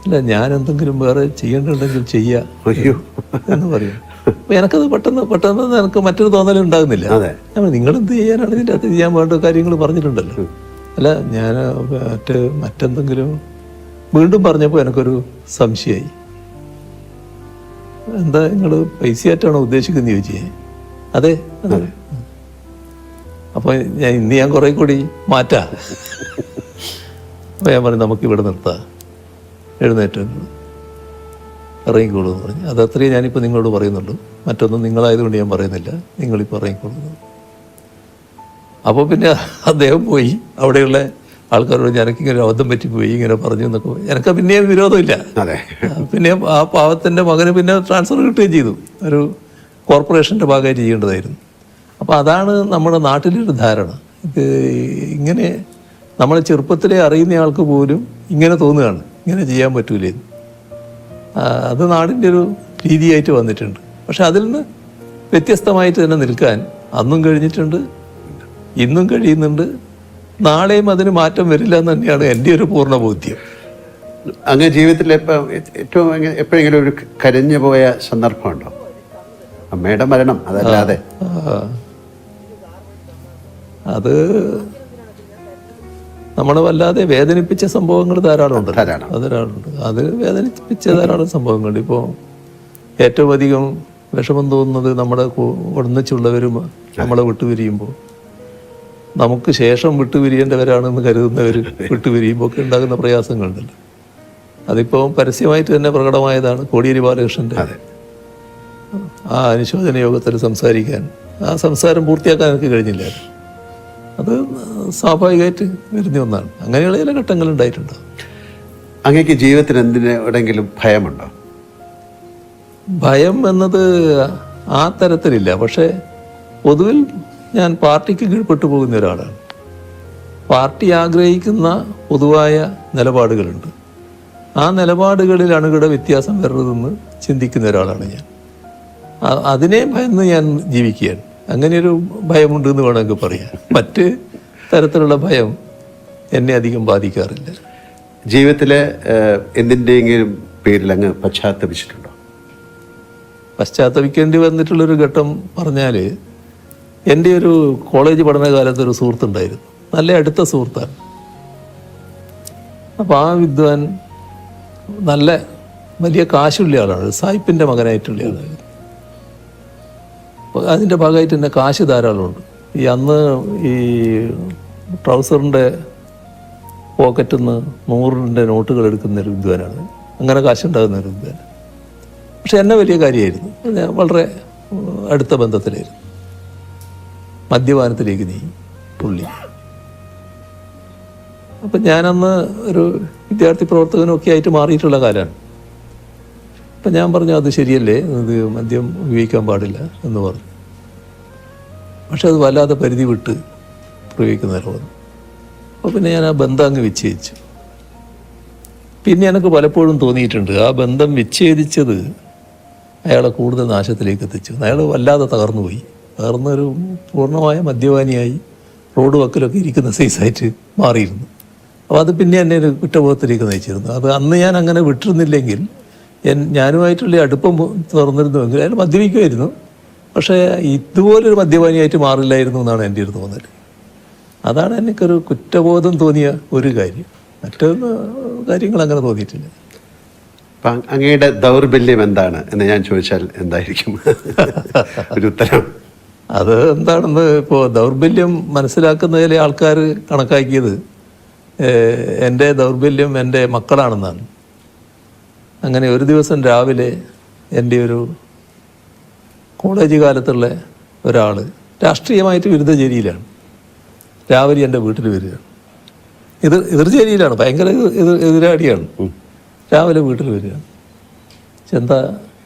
അല്ല ഞാൻ എന്തെങ്കിലും വേറെ ചെയ്യേണ്ടതുണ്ടെങ്കിൽ ചെയ്യാം എന്ന് പറയും. അപ്പോൾ എനിക്കത് പെട്ടെന്ന് എനിക്ക് മറ്റൊരു തോന്നലും ഉണ്ടാകുന്നില്ല. നിങ്ങളെന്ത് ചെയ്യാനാണ്, ഇതിൻ്റെ അകത്ത് ചെയ്യാൻ വേണ്ട കാര്യങ്ങൾ പറഞ്ഞിട്ടുണ്ടല്ലോ. അല്ല ഞാൻ മറ്റെന്തെങ്കിലും വീണ്ടും പറഞ്ഞപ്പോൾ എനിക്കൊരു സംശയമായി. എന്താ നിങ്ങൾ പൈസയായിട്ടാണോ ഉദ്ദേശിക്കുന്നത് ചോദിച്ചേ? അതെ. അപ്പോൾ ഞാൻ കുറെ കൂടി മാറ്റാം. അപ്പോൾ ഞാൻ പറഞ്ഞു, നമുക്ക് ഇവിടെ നിർത്താം, എഴുന്നേറ്റ് ഇറങ്ങിക്കോളൂ എന്ന് പറഞ്ഞു. അതത്രയും ഞാനിപ്പോൾ നിങ്ങളോട് പറയുന്നുള്ളൂ, മറ്റൊന്നും നിങ്ങളായതുകൊണ്ട് ഞാൻ പറയുന്നില്ല, നിങ്ങളിപ്പോൾ ഇറങ്ങിക്കോളൂ. അപ്പോൾ പിന്നെ അദ്ദേഹം പോയി അവിടെയുള്ള ആൾക്കാരോട് എനിക്കിങ്ങനെ അബദ്ധം പറ്റിപ്പോയി ഇങ്ങനെ പറഞ്ഞു എന്നൊക്കെ. എനിക്ക് പിന്നെയും വിരോധമില്ല. പിന്നെ ആ പാവത്തിൻ്റെ മകന് പിന്നെ ട്രാൻസ്ഫർ കിട്ടുകയും ചെയ്തു, ഒരു കോർപ്പറേഷൻ്റെ ഭാഗമായിട്ട് ചെയ്യേണ്ടതായിരുന്നു. അപ്പോൾ അതാണ് നമ്മുടെ നാട്ടിലൊരു ധാരണ. ഇത് ഇങ്ങനെ നമ്മളെ ചെറുപ്പത്തിലേ അറിയുന്ന ആൾക്ക് പോലും ഇങ്ങനെ തോന്നുകയാണ്, ഇങ്ങനെ ചെയ്യാൻ പറ്റൂലേ. അത് നാടിൻ്റെ ഒരു രീതിയായിട്ട് വന്നിട്ടുണ്ട്. പക്ഷെ അതിൽ നിന്ന് വ്യത്യസ്തമായിട്ട് തന്നെ നിൽക്കാൻ അന്നും കഴിഞ്ഞിട്ടുണ്ട്, ഇന്നും കഴിയുന്നുണ്ട്, നാളെയും അതിന് മാറ്റം വരില്ല എന്ന് തന്നെയാണ് എൻ്റെ ഒരു പൂർണ്ണ ബോധ്യം. അങ്ങനെ ജീവിതത്തിൽ ഏറ്റവും എപ്പോഴെങ്കിലും ഒരു കരഞ്ഞു പോയ സന്ദർഭമുണ്ടോ? അമ്മയുടെ മരണം അതല്ലാതെ? അത് നമ്മളെ വല്ലാതെ വേദനിപ്പിച്ച സംഭവങ്ങൾ ധാരാളമുണ്ട്. അത് വേദനിപ്പിച്ച ധാരാളം സംഭവങ്ങളുണ്ട്. ഇപ്പോൾ ഏറ്റവും അധികം വിഷമം തോന്നുന്നത് നമ്മുടെ ഒന്നിച്ചുള്ളവരും നമ്മളെ വിട്ടുപിരിയുമ്പോൾ, നമുക്ക് ശേഷം വിട്ടുപിരിയേണ്ടവരാണെന്ന് കരുതുന്നവർ വിട്ടുപിരിയുമ്പോൾ ഒക്കെ ഉണ്ടാകുന്ന പ്രയാസങ്ങളുണ്ടല്ലോ. അതിപ്പോൾ പരസ്യമായിട്ട് തന്നെ പ്രകടമായതാണ്. കോടിയേരി ബാലകൃഷ്ണൻ്റെ ആ അനുശോചന യോഗത്തിൽ സംസാരിക്കാൻ, ആ സംസാരം പൂർത്തിയാക്കാൻ എനിക്ക് കഴിഞ്ഞില്ല. അത് സ്വാഭാവികമായിട്ട് വരുന്ന ഒന്നാണ്. അങ്ങനെയുള്ള ചില ഘട്ടങ്ങൾ ഉണ്ടായിട്ടുണ്ട്. അങ്ങേക്ക് ജീവിതത്തിന് എന്തിനെങ്കിലും ഭയമുണ്ടോ? ഭയം എന്നത് ആ തരത്തിലില്ല. പക്ഷേ പൊതുവിൽ ഞാൻ പാർട്ടിക്ക് കീഴ്പ്പെട്ടു പോകുന്ന ഒരാളാണ്. പാർട്ടി ആഗ്രഹിക്കുന്ന പൊതുവായ നിലപാടുകളുണ്ട്. ആ നിലപാടുകളിൽ അണുകിട വ്യത്യാസം വരരുതെന്ന് ചിന്തിക്കുന്ന ഒരാളാണ് ഞാൻ. അതിനെ ഭയന്ന് ഞാൻ ജീവിക്കുകയാണ്. അങ്ങനെയൊരു ഭയമുണ്ട് എന്ന് വേണമെങ്കിൽ പറയാം. മറ്റ് തരത്തിലുള്ള ഭയം എന്നെ അധികം ബാധിക്കാറില്ല. ജീവിതത്തിലെ എന്തിൻ്റെയെങ്കിലും പേരിൽ അങ്ങ് പശ്ചാത്തപിച്ചിട്ടുണ്ടോ? പശ്ചാത്തപിക്കേണ്ടി വന്നിട്ടുള്ളൊരു ഘട്ടം പറഞ്ഞാൽ, എൻ്റെ ഒരു കോളേജ് പഠനകാലത്ത് ഒരു സുഹൃത്തുണ്ടായിരുന്നു, നല്ല അടുത്ത സുഹൃത്താണ്. അപ്പോൾ ആ വിദ്വാൻ നല്ല വലിയ കാശുള്ള ആളാണ്, സായിപ്പിൻ്റെ മകനായിട്ടുള്ള ആളാണ്. അപ്പോൾ അതിൻ്റെ ഭാഗമായിട്ട് തന്നെ കാശ് ധാരാളമുണ്ട്. അന്ന് ഈ ട്രൗസറിൻ്റെ പോക്കറ്റിൽ നിന്ന് 100 നോട്ടുകൾ എടുക്കുന്ന ഒരു വിദ്വാനാണ്. അങ്ങനെ കാശുണ്ടാകുന്ന ഒരു വിദ്വാൻ. പക്ഷെ എന്നെ വലിയ കാര്യമായിരുന്നു. ഞാൻ വളരെ അടുത്ത ബന്ധത്തിലായിരുന്നു. മദ്യപാനത്തിലേക്ക് നീങ്ങി പുള്ളി. അപ്പം ഞാനന്ന് ഒരു വിദ്യാർത്ഥി പ്രവർത്തകനൊക്കെ ആയിട്ട് മാറിയിട്ടുള്ള കാലമാണ്. അപ്പം ഞാൻ പറഞ്ഞു അത് ശരിയല്ലേ, ഇത് മദ്യം ഉപയോഗിക്കാൻ പാടില്ല എന്ന് പറഞ്ഞു. പക്ഷെ അത് വല്ലാതെ പരിധി വിട്ട് പ്രയോഗിക്കുന്നവരെ വന്നു. അപ്പോൾ പിന്നെ ഞാൻ ആ ബന്ധം അങ്ങ് വിച്ഛേദിച്ചു. പിന്നെ എനിക്ക് പലപ്പോഴും തോന്നിയിട്ടുണ്ട് ആ ബന്ധം വിച്ഛേദിച്ചത് അയാളെ കൂടുതൽ നാശത്തിലേക്ക് എത്തിച്ചു. അയാൾ വല്ലാതെ തകർന്നുപോയി. തകർന്നൊരു പൂർണ്ണമായ മദ്യപാനിയായി റോഡ് വക്കിലൊക്കെ ഇരിക്കുന്ന സൈസായിട്ട് മാറിയിരുന്നു. അപ്പോൾ അത് പിന്നെ എന്നെ ഒരു കുറ്റബോധത്തിലേക്ക് നയിച്ചിരുന്നു. അത് അന്ന് ഞാൻ അങ്ങനെ വിട്ടിരുന്നില്ലെങ്കിൽ ഞാനുമായിട്ടുള്ള അടുപ്പം തുറന്നിരുന്നുവെങ്കിൽ അയാൾ മദ്യപിക്കുമായിരുന്നു. പക്ഷേ ഇതുപോലൊരു മദ്യപാനിയായിട്ട് മാറില്ലായിരുന്നു എന്നാണ് എൻ്റെ ഒരു തോന്നൽ. അതാണ് എനിക്കൊരു കുറ്റബോധം തോന്നിയ ഒരു കാര്യം. മറ്റൊന്ന് കാര്യങ്ങൾ അങ്ങനെ തോന്നിയിട്ടില്ല. അപ്പം അങ്ങയുടെ ദൗർബല്യം എന്താണ് എന്ന് ഞാൻ ചോദിച്ചാൽ എന്തായിരിക്കും ഒരു ഉത്തരം? അത് എന്താണെന്ന് ഇപ്പോൾ ദൗർബല്യം മനസ്സിലാക്കുന്നതിലെ ആൾക്കാർ കണക്കാക്കിയത് എൻ്റെ ദൗർബല്യം എൻ്റെ മക്കളാണെന്നാണ്. അങ്ങനെ ഒരു ദിവസം രാവിലെ എൻ്റെ ഒരു കോളേജ് കാലത്തുള്ള ഒരാൾ രാഷ്ട്രീയമായിട്ട് വിരുദ്ധചേരിയിലാണ്. രാവിലെ എൻ്റെ വീട്ടിൽ വരികയാണ്. എതിർചേരിയിലാണ്, ഭയങ്കര എതിരാടിയാണ്. രാവിലെ വീട്ടിൽ വരികയാണ്. എന്താ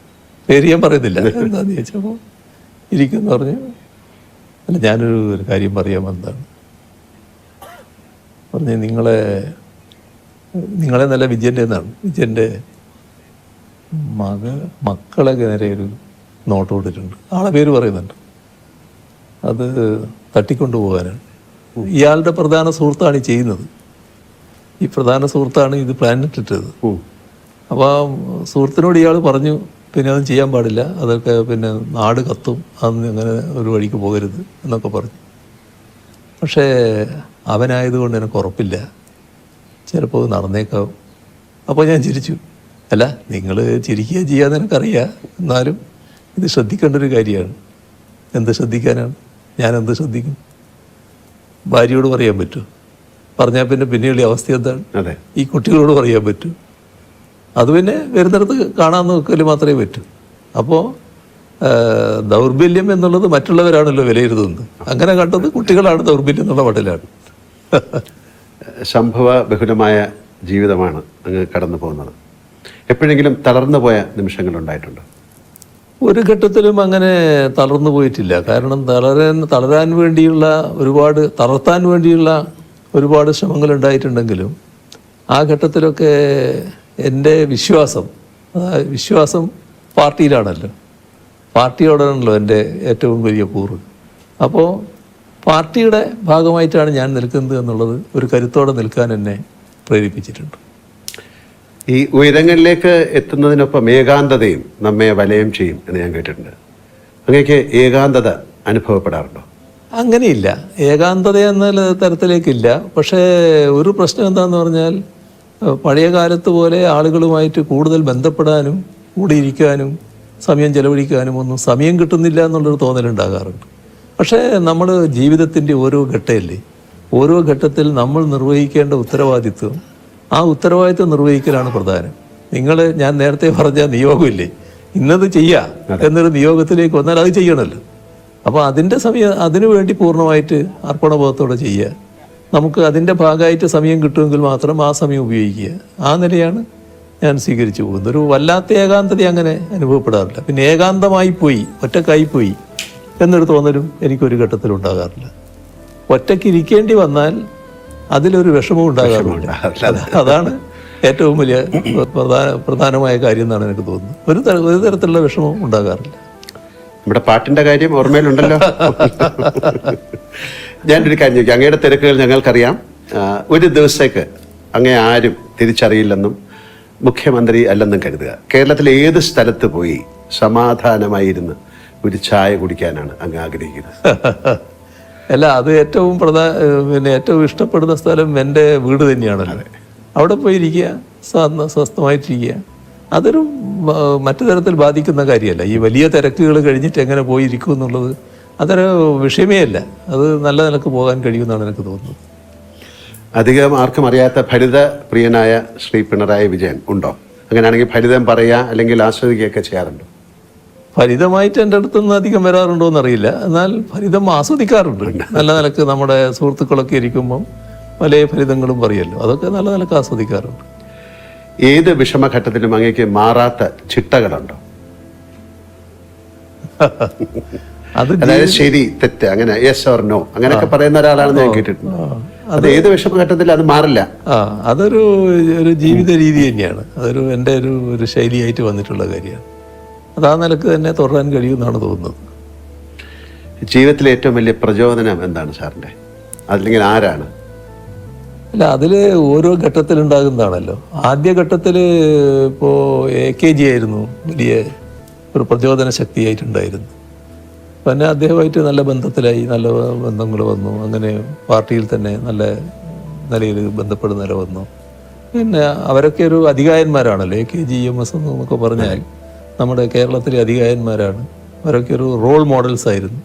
പേര് ഞാൻ പറയുന്നില്ല, എന്താന്ന് ചോദിച്ചപ്പോൾ ഇരിക്കുമെന്ന് പറഞ്ഞു. അല്ല ഞാനൊരു കാര്യം പറയാൻ വന്നതാണ് പറഞ്ഞ് നിങ്ങളെ നല്ല വിജയൻ്റെ എന്നാണ്. വിജയൻ്റെ മക്കളെ നേരെ ഒരു നോട്ട് കൊടുത്തിട്ടുണ്ട്. ആളെ പേര് പറയുന്നുണ്ട്. അത് തട്ടിക്കൊണ്ടു പോകാനാണ്. ഇയാളുടെ പ്രധാന സുഹൃത്താണ് ഈ ചെയ്യുന്നത്. ഈ പ്രധാന സുഹൃത്താണ് ഇത് പ്ലാൻ ഇട്ടിട്ടത്. അപ്പോൾ ആ സുഹൃത്തിനോട് ഇയാൾ പറഞ്ഞു പിന്നെ അതൊന്നും ചെയ്യാൻ പാടില്ല, അതൊക്കെ പിന്നെ നാട് കത്തും, അന്ന് അങ്ങനെ ഒരു വഴിക്ക് പോകരുത് എന്നൊക്കെ പറഞ്ഞു. പക്ഷേ അവനായതുകൊണ്ട് എനിക്ക് ഉറപ്പില്ല, ചിലപ്പോൾ നടന്നേക്കാവും. അപ്പോൾ ഞാൻ ചിരിച്ചു. അല്ല നിങ്ങൾ ചിരിക്കുക ചെയ്യാന്ന് എനിക്കറിയാം, എന്നാലും ഇത് ശ്രദ്ധിക്കേണ്ട ഒരു കാര്യമാണ്. എന്ത് ശ്രദ്ധിക്കാനാണ്? ഞാൻ എന്ത് ശ്രദ്ധിക്കും? ഭാര്യയോട് പറയാൻ പറ്റുമോ? പറഞ്ഞാൽ പിന്നെ പിന്നെയുള്ള അവസ്ഥ എന്താണ്? ഈ കുട്ടികളോട് പറയാൻ പറ്റൂ? അത് പിന്നെ വരുന്നിടത്ത് കാണാൻ നോക്കൽ മാത്രമേ പറ്റൂ. അപ്പോൾ ദൗർബല്യം എന്നുള്ളത് മറ്റുള്ളവരാണല്ലോ വിലയിരുത്തുന്നത്. അങ്ങനെ കണ്ടത് കുട്ടികളാണ് ദൗർബല്യം എന്നുള്ള മട്ടിലാണ്. സംഭവ ബഹുലമായ ജീവിതമാണ് അങ്ങ് കടന്നു പോകുന്നത്. എപ്പോഴെങ്കിലും തളർന്നു പോയ നിമിഷങ്ങളുണ്ടായിട്ടുണ്ടോ? ഒരു ഘട്ടത്തിലും അങ്ങനെ തളർന്നു പോയിട്ടില്ല. കാരണം തളരാൻ വേണ്ടിയുള്ള തളർത്താൻ വേണ്ടിയുള്ള ഒരുപാട് ശ്രമങ്ങൾ ഉണ്ടായിട്ടുണ്ടെങ്കിലും ആ ഘട്ടത്തിലൊക്കെ എൻ്റെ വിശ്വാസം പാർട്ടിയിലാണല്ലോ, പാർട്ടിയോടാണല്ലോ എൻ്റെ ഏറ്റവും വലിയ കൂറ്. അപ്പോൾ പാർട്ടിയുടെ ഭാഗമായിട്ടാണ് ഞാൻ നിൽക്കുന്നത് എന്നുള്ളത് ഒരു കരുത്തോടെ നിൽക്കാൻ എന്നെ പ്രേരിപ്പിച്ചിട്ടുണ്ട്. ഈ ഉയരങ്ങളിലേക്ക് എത്തുന്നതിനൊപ്പം ഏകാന്തതയും നമ്മെ വലയം ചെയ്യും എന്ന് ഞാൻ കേട്ടിട്ടുണ്ട്. അങ്ങനെയൊക്കെ ഏകാന്തത അനുഭവപ്പെടാറുണ്ടോ? അങ്ങനെയില്ല, ഏകാന്തത എന്ന തരത്തിലേക്കില്ല. പക്ഷേ ഒരു പ്രശ്നം എന്താണെന്ന് പറഞ്ഞാൽ പഴയ കാലത്ത് പോലെ ആളുകളുമായിട്ട് കൂടുതൽ ബന്ധപ്പെടാനും കൂടിയിരിക്കാനും സമയം ചെലവഴിക്കാനും ഒന്നും സമയം കിട്ടുന്നില്ല എന്നുള്ളൊരു തോന്നലുണ്ടാകാറുണ്ട്. പക്ഷേ നമ്മൾ ജീവിതത്തിൻ്റെ ഓരോ ഘട്ടമല്ലേ, ഓരോ ഘട്ടത്തിൽ നമ്മൾ നിർവഹിക്കേണ്ട ഉത്തരവാദിത്വം, ആ ഉത്തരവാദിത്വം നിർവഹിക്കലാണ് പ്രധാനം. ഞാൻ നേരത്തെ പറഞ്ഞ നിയോഗമില്ലേ, ഇന്നത് ചെയ്യുക എന്നൊരു നിയോഗത്തിലേക്ക് വന്നാൽ അത് ചെയ്യണമല്ലോ. അപ്പോൾ അതിനു വേണ്ടി പൂർണ്ണമായിട്ട് അർപ്പണബോധത്തോടെ ചെയ്യുക. നമുക്ക് അതിൻ്റെ ഭാഗമായിട്ട് സമയം കിട്ടുമെങ്കിൽ മാത്രം ആ സമയം ഉപയോഗിക്കുക. ആ നിലയാണ് ഞാൻ സ്വീകരിച്ചു പോകുന്നത്. ഒരു വല്ലാത്ത ഏകാന്തത അങ്ങനെ അനുഭവപ്പെടാറില്ല. പിന്നെ ഏകാന്തമായി പോയി, ഒറ്റക്കായിപ്പോയി എന്നൊരു തോന്നലും എനിക്കൊരു ഘട്ടത്തിൽ ഉണ്ടാകാറില്ല. ഒറ്റയ്ക്ക് ഇരിക്കേണ്ടി വന്നാൽ അതിലൊരു വിഷമവും ഉണ്ടാകാറില്ല. അതാണ് ഏറ്റവും വലിയ പ്രധാനമായ കാര്യം എന്നാണ് എനിക്ക് തോന്നുന്നത്. ഒരു തരത്തിലുള്ള വിഷമവും ഉണ്ടാകാറില്ല. നമ്മുടെ പാട്ടിന്റെ കാര്യം ഓർമ്മയിലുണ്ടല്ലോ. ഞാനൊരു കാര്യം ചോദിക്കാം. അങ്ങയുടെ തിരക്കുകൾ ഞങ്ങൾക്കറിയാം. ഒരു ദിവസത്തേക്ക് അങ്ങേ ആരും തിരിച്ചറിയില്ലെന്നും മുഖ്യമന്ത്രി അല്ലെന്നും കരുതുക. കേരളത്തിലെ ഏത് സ്ഥലത്ത് പോയി സമാധാനമായിരുന്ന് ഒരു ചായ കുടിക്കാനാണ് അങ്ങ് ആഗ്രഹിക്കുന്നത്? അല്ല, അത് ഏറ്റവും ഇഷ്ടപ്പെടുന്ന സ്ഥലം എൻ്റെ വീട് തന്നെയാണല്ലോ. അവിടെ പോയിരിക്കുക, സ്വസ്ഥമായിട്ടിരിക്കുക. അതൊരു മറ്റു തരത്തിൽ ബാധിക്കുന്ന കാര്യമല്ല. ഈ വലിയ തിരക്കുകൾ കഴിഞ്ഞിട്ട് എങ്ങനെ പോയിരിക്കും എന്നുള്ളത് അതൊരു വിഷയമേ അല്ല. അത് നല്ല നിലക്ക് പോകാൻ കഴിയുമെന്നാണ് എനിക്ക് തോന്നുന്നത്. അധികം ആർക്കും അറിയാത്ത ഭരിത പ്രിയനായ ശ്രീ പിണറായി വിജയൻ ഉണ്ടോ അങ്ങനെയാണെങ്കിൽ ഫലിതം പറയുക അല്ലെങ്കിൽ ആസ്വദിക്കുകയൊക്കെ ചെയ്യാറുണ്ടോ? ഫലിതമായിട്ട് എൻ്റെ അടുത്തുനിന്ന് അധികം വരാറുണ്ടോ എന്നറിയില്ല. എന്നാൽ ഫലിതം ആസ്വദിക്കാറുണ്ട്. നല്ല നിലക്ക് നമ്മുടെ സുഹൃത്തുക്കളൊക്കെ ഇരിക്കുമ്പം പല ഫലിതങ്ങളും പറയുമല്ലോ, അതൊക്കെ നല്ല നിലക്ക് ആസ്വദിക്കാറുണ്ട്. ഏത് വിഷമഘട്ടത്തിലും അങ്ങേക്ക് മാറാത്ത ചിട്ടകളുണ്ടോ? അതായത് ശരി തെറ്റ് അങ്ങനെ യെസ് ഓർ നോ അങ്ങനെയൊക്കെ പറയുന്ന ഒരാളാണെന്ന് ഞാൻ കേട്ടിട്ടുണ്ട്. അത് ഏത് വിഷമഘട്ടത്തിലും അത് മാറില്ല. അതൊരു ജീവിത രീതി തന്നെയാണ്. അതൊരു എൻ്റെ ഒരു ശൈലിയായിട്ട് വന്നിട്ടുള്ള കാര്യമാണ്. അത് ആ നിലക്ക് തന്നെ തുടരാൻ കഴിയുമെന്നാണ് തോന്നുന്നത്. ജീവിതത്തിലെ ഏറ്റവും വലിയ പ്രചോദനം എന്താണ് സാറിൻ്റെ? അല്ലെങ്കിൽ ആരാണ്? അല്ല, അതിൽ ഓരോ ഘട്ടത്തിലുണ്ടാകുന്നതാണല്ലോ. ആദ്യ ഘട്ടത്തിൽ ഇപ്പോൾ AKG ആയിരുന്നു വലിയ ഒരു പ്രചോദന ശക്തിയായിട്ടുണ്ടായിരുന്നു. പിന്നെ അദ്ദേഹമായിട്ട് നല്ല ബന്ധത്തിലായി, നല്ല ബന്ധങ്ങൾ വന്നു. അങ്ങനെ പാർട്ടിയിൽ തന്നെ നല്ല നിലയിൽ ബന്ധപ്പെടുന്ന നില വന്നു. പിന്നെ അവരൊക്കെ ഒരു അധികായന്മാരാണല്ലോ. AKG EMS എന്നൊക്കെ പറഞ്ഞാൽ നമ്മുടെ കേരളത്തിലെ അധികായന്മാരാണ്. അവരൊക്കെ ഒരു റോൾ മോഡൽസ് ആയിരുന്നു.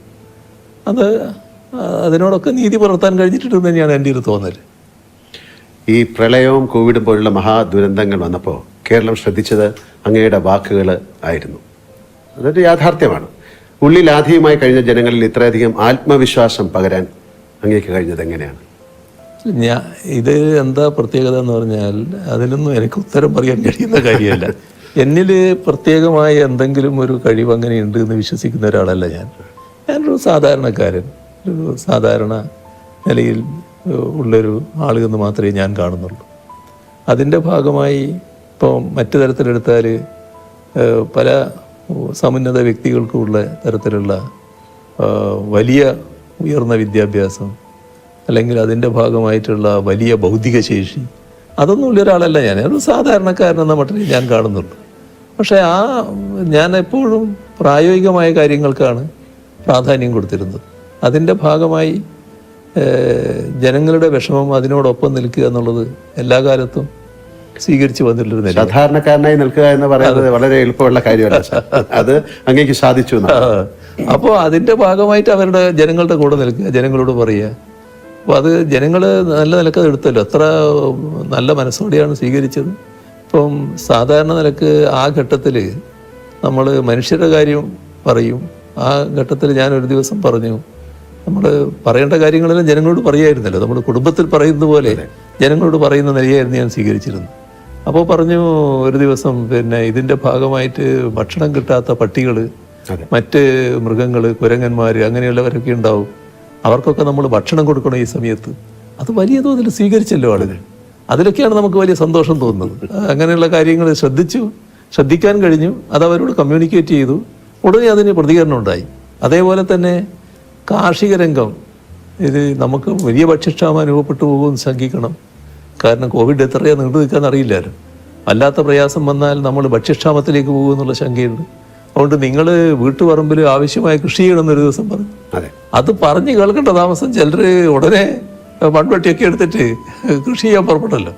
അതിനോടൊക്കെ നീതി പുലർത്താൻ കഴിഞ്ഞിട്ടുണ്ടെന്ന് തന്നെയാണ് എൻ്റെ ഒരു തോന്നൽ. ഈ പ്രളയവും കോവിഡും പോലുള്ള മഹാദുരന്തങ്ങൾ വന്നപ്പോൾ കേരളം ശ്രദ്ധിച്ചത് അങ്ങയുടെ വാക്കുകൾ ആയിരുന്നു. അതൊരു യാഥാർത്ഥ്യമാണ്. ഉള്ളിൽ ആധിയുമായി കഴിഞ്ഞ ജനങ്ങളിൽ ഇത്രയധികം ആത്മവിശ്വാസം പകരാൻ അങ്ങേക്ക് കഴിഞ്ഞത് എങ്ങനെയാണ്? ഇത് എന്താ പ്രത്യേകത എന്ന് പറഞ്ഞാൽ അതിനൊന്നും എനിക്ക് ഉത്തരം പറയാൻ കഴിയുന്ന കാര്യമല്ല. എന്നിൽ പ്രത്യേകമായ എന്തെങ്കിലും ഒരു കഴിവ് അങ്ങനെ ഉണ്ട് എന്ന് വിശ്വസിക്കുന്ന ഒരാളല്ല ഞാനൊരു സാധാരണക്കാരൻ, ഒരു സാധാരണ നിലയിൽ ഉള്ളൊരു ആൾ എന്ന് മാത്രമേ ഞാൻ കാണുന്നുള്ളൂ. അതിൻ്റെ ഭാഗമായി ഇപ്പോൾ മറ്റു തരത്തിലെടുത്താൽ പല സമുന്നത വ്യക്തികൾക്കുള്ള തരത്തിലുള്ള വലിയ ഉയർന്ന വിദ്യാഭ്യാസം അല്ലെങ്കിൽ അതിൻ്റെ ഭാഗമായിട്ടുള്ള വലിയ ഭൗതിക ശേഷി അതൊന്നുമില്ല ഒരാളല്ല ഒരു സാധാരണക്കാരനെന്ന മട്ടിൽ ഞാൻ കാണുന്നുള്ളൂ. പക്ഷേ ഞാൻ എപ്പോഴും പ്രായോഗികമായ കാര്യങ്ങൾക്കാണ് പ്രാധാന്യം കൊടുത്തിരുന്നത്. അതിൻ്റെ ഭാഗമായി ജനങ്ങളുടെ വിഷമം അതിനോടൊപ്പം നിൽക്കുക എന്നുള്ളത് എല്ലാ കാലത്തും സ്വീകരിച്ചു വന്നിട്ടുള്ള സാധാരണക്കാരനായി നിൽക്കുക എന്ന് പറയുന്നത് വളരെ എളുപ്പമുള്ള കാര്യമല്ല. അത് അങ്ങേക്ക് സാധിച്ചു. അപ്പോൾ അതിൻ്റെ ഭാഗമായിട്ട് ജനങ്ങളുടെ കൂടെ നിൽക്കുക, ജനങ്ങളോട് പറയുക. അപ്പോൾ അത് ജനങ്ങൾ നല്ല നിലക്ക് അത് എടുത്തല്ലോ. എത്ര നല്ല മനസ്സോടെയാണ് സ്വീകരിച്ചത്. ഇപ്പം സാധാരണ നിലക്ക് ആ ഘട്ടത്തിൽ നമ്മൾ മനുഷ്യരുടെ കാര്യം പറയും. ആ ഘട്ടത്തിൽ ഞാൻ ഒരു ദിവസം പറഞ്ഞു, നമ്മൾ പറയേണ്ട കാര്യങ്ങളെല്ലാം ജനങ്ങളോട് പറയുമായിരുന്നല്ലോ. നമ്മൾ കുടുംബത്തിൽ പറയുന്നത് പോലെ ജനങ്ങളോട് പറയുന്ന നിലയായിരുന്നു ഞാൻ സ്വീകരിച്ചിരുന്നത്. അപ്പോൾ പറഞ്ഞു ഒരു ദിവസം, പിന്നെ ഇതിൻ്റെ ഭാഗമായിട്ട് ഭക്ഷണം കിട്ടാത്ത പട്ടികൾ, മറ്റ് മൃഗങ്ങൾ, കുരങ്ങന്മാർ അങ്ങനെയുള്ളവരൊക്കെ ഉണ്ടാവും. അവർക്കൊക്കെ നമ്മൾ ഭക്ഷണം കൊടുക്കണം ഈ സമയത്ത്. അത് വലിയ തോതിൽ സ്വീകരിച്ചല്ലോ ആളുകൾ. അതിലൊക്കെയാണ് നമുക്ക് വലിയ സന്തോഷം തോന്നുന്നത്. അങ്ങനെയുള്ള കാര്യങ്ങൾ ശ്രദ്ധിക്കാൻ കഴിഞ്ഞു. അത് അവരോട് കമ്മ്യൂണിക്കേറ്റ് ചെയ്തു. ഉടനെ അതിന് പ്രതികരണം ഉണ്ടായി. അതേപോലെ തന്നെ കാർഷിക രംഗം, ഇത് നമുക്ക് വലിയ ഭക്ഷ്യക്ഷാമം അനുഭവപ്പെട്ടു പോകുമെന്ന് ശങ്കിക്കണം. കാരണം കോവിഡ് എത്രയാണ് നീണ്ടു നിൽക്കാന്ന് അറിയില്ലല്ലോ. വല്ലാത്ത പ്രയാസം വന്നാൽ നമ്മൾ ഭക്ഷ്യക്ഷാമത്തിലേക്ക് പോകുമെന്നുള്ള ശങ്കയുണ്ട്. അതുകൊണ്ട് നിങ്ങൾ വീട്ടുപറമ്പിൽ ആവശ്യമായ കൃഷി ചെയ്യണമെന്നൊരു ദിവസം പറഞ്ഞു. അത് പറഞ്ഞ് കേൾക്കേണ്ട താമസം ചിലർ ഉടനെ മൺവെട്ടിയൊക്കെ എടുത്തിട്ട് കൃഷി ചെയ്യാൻ പുറപ്പെട്ടല്ലോ.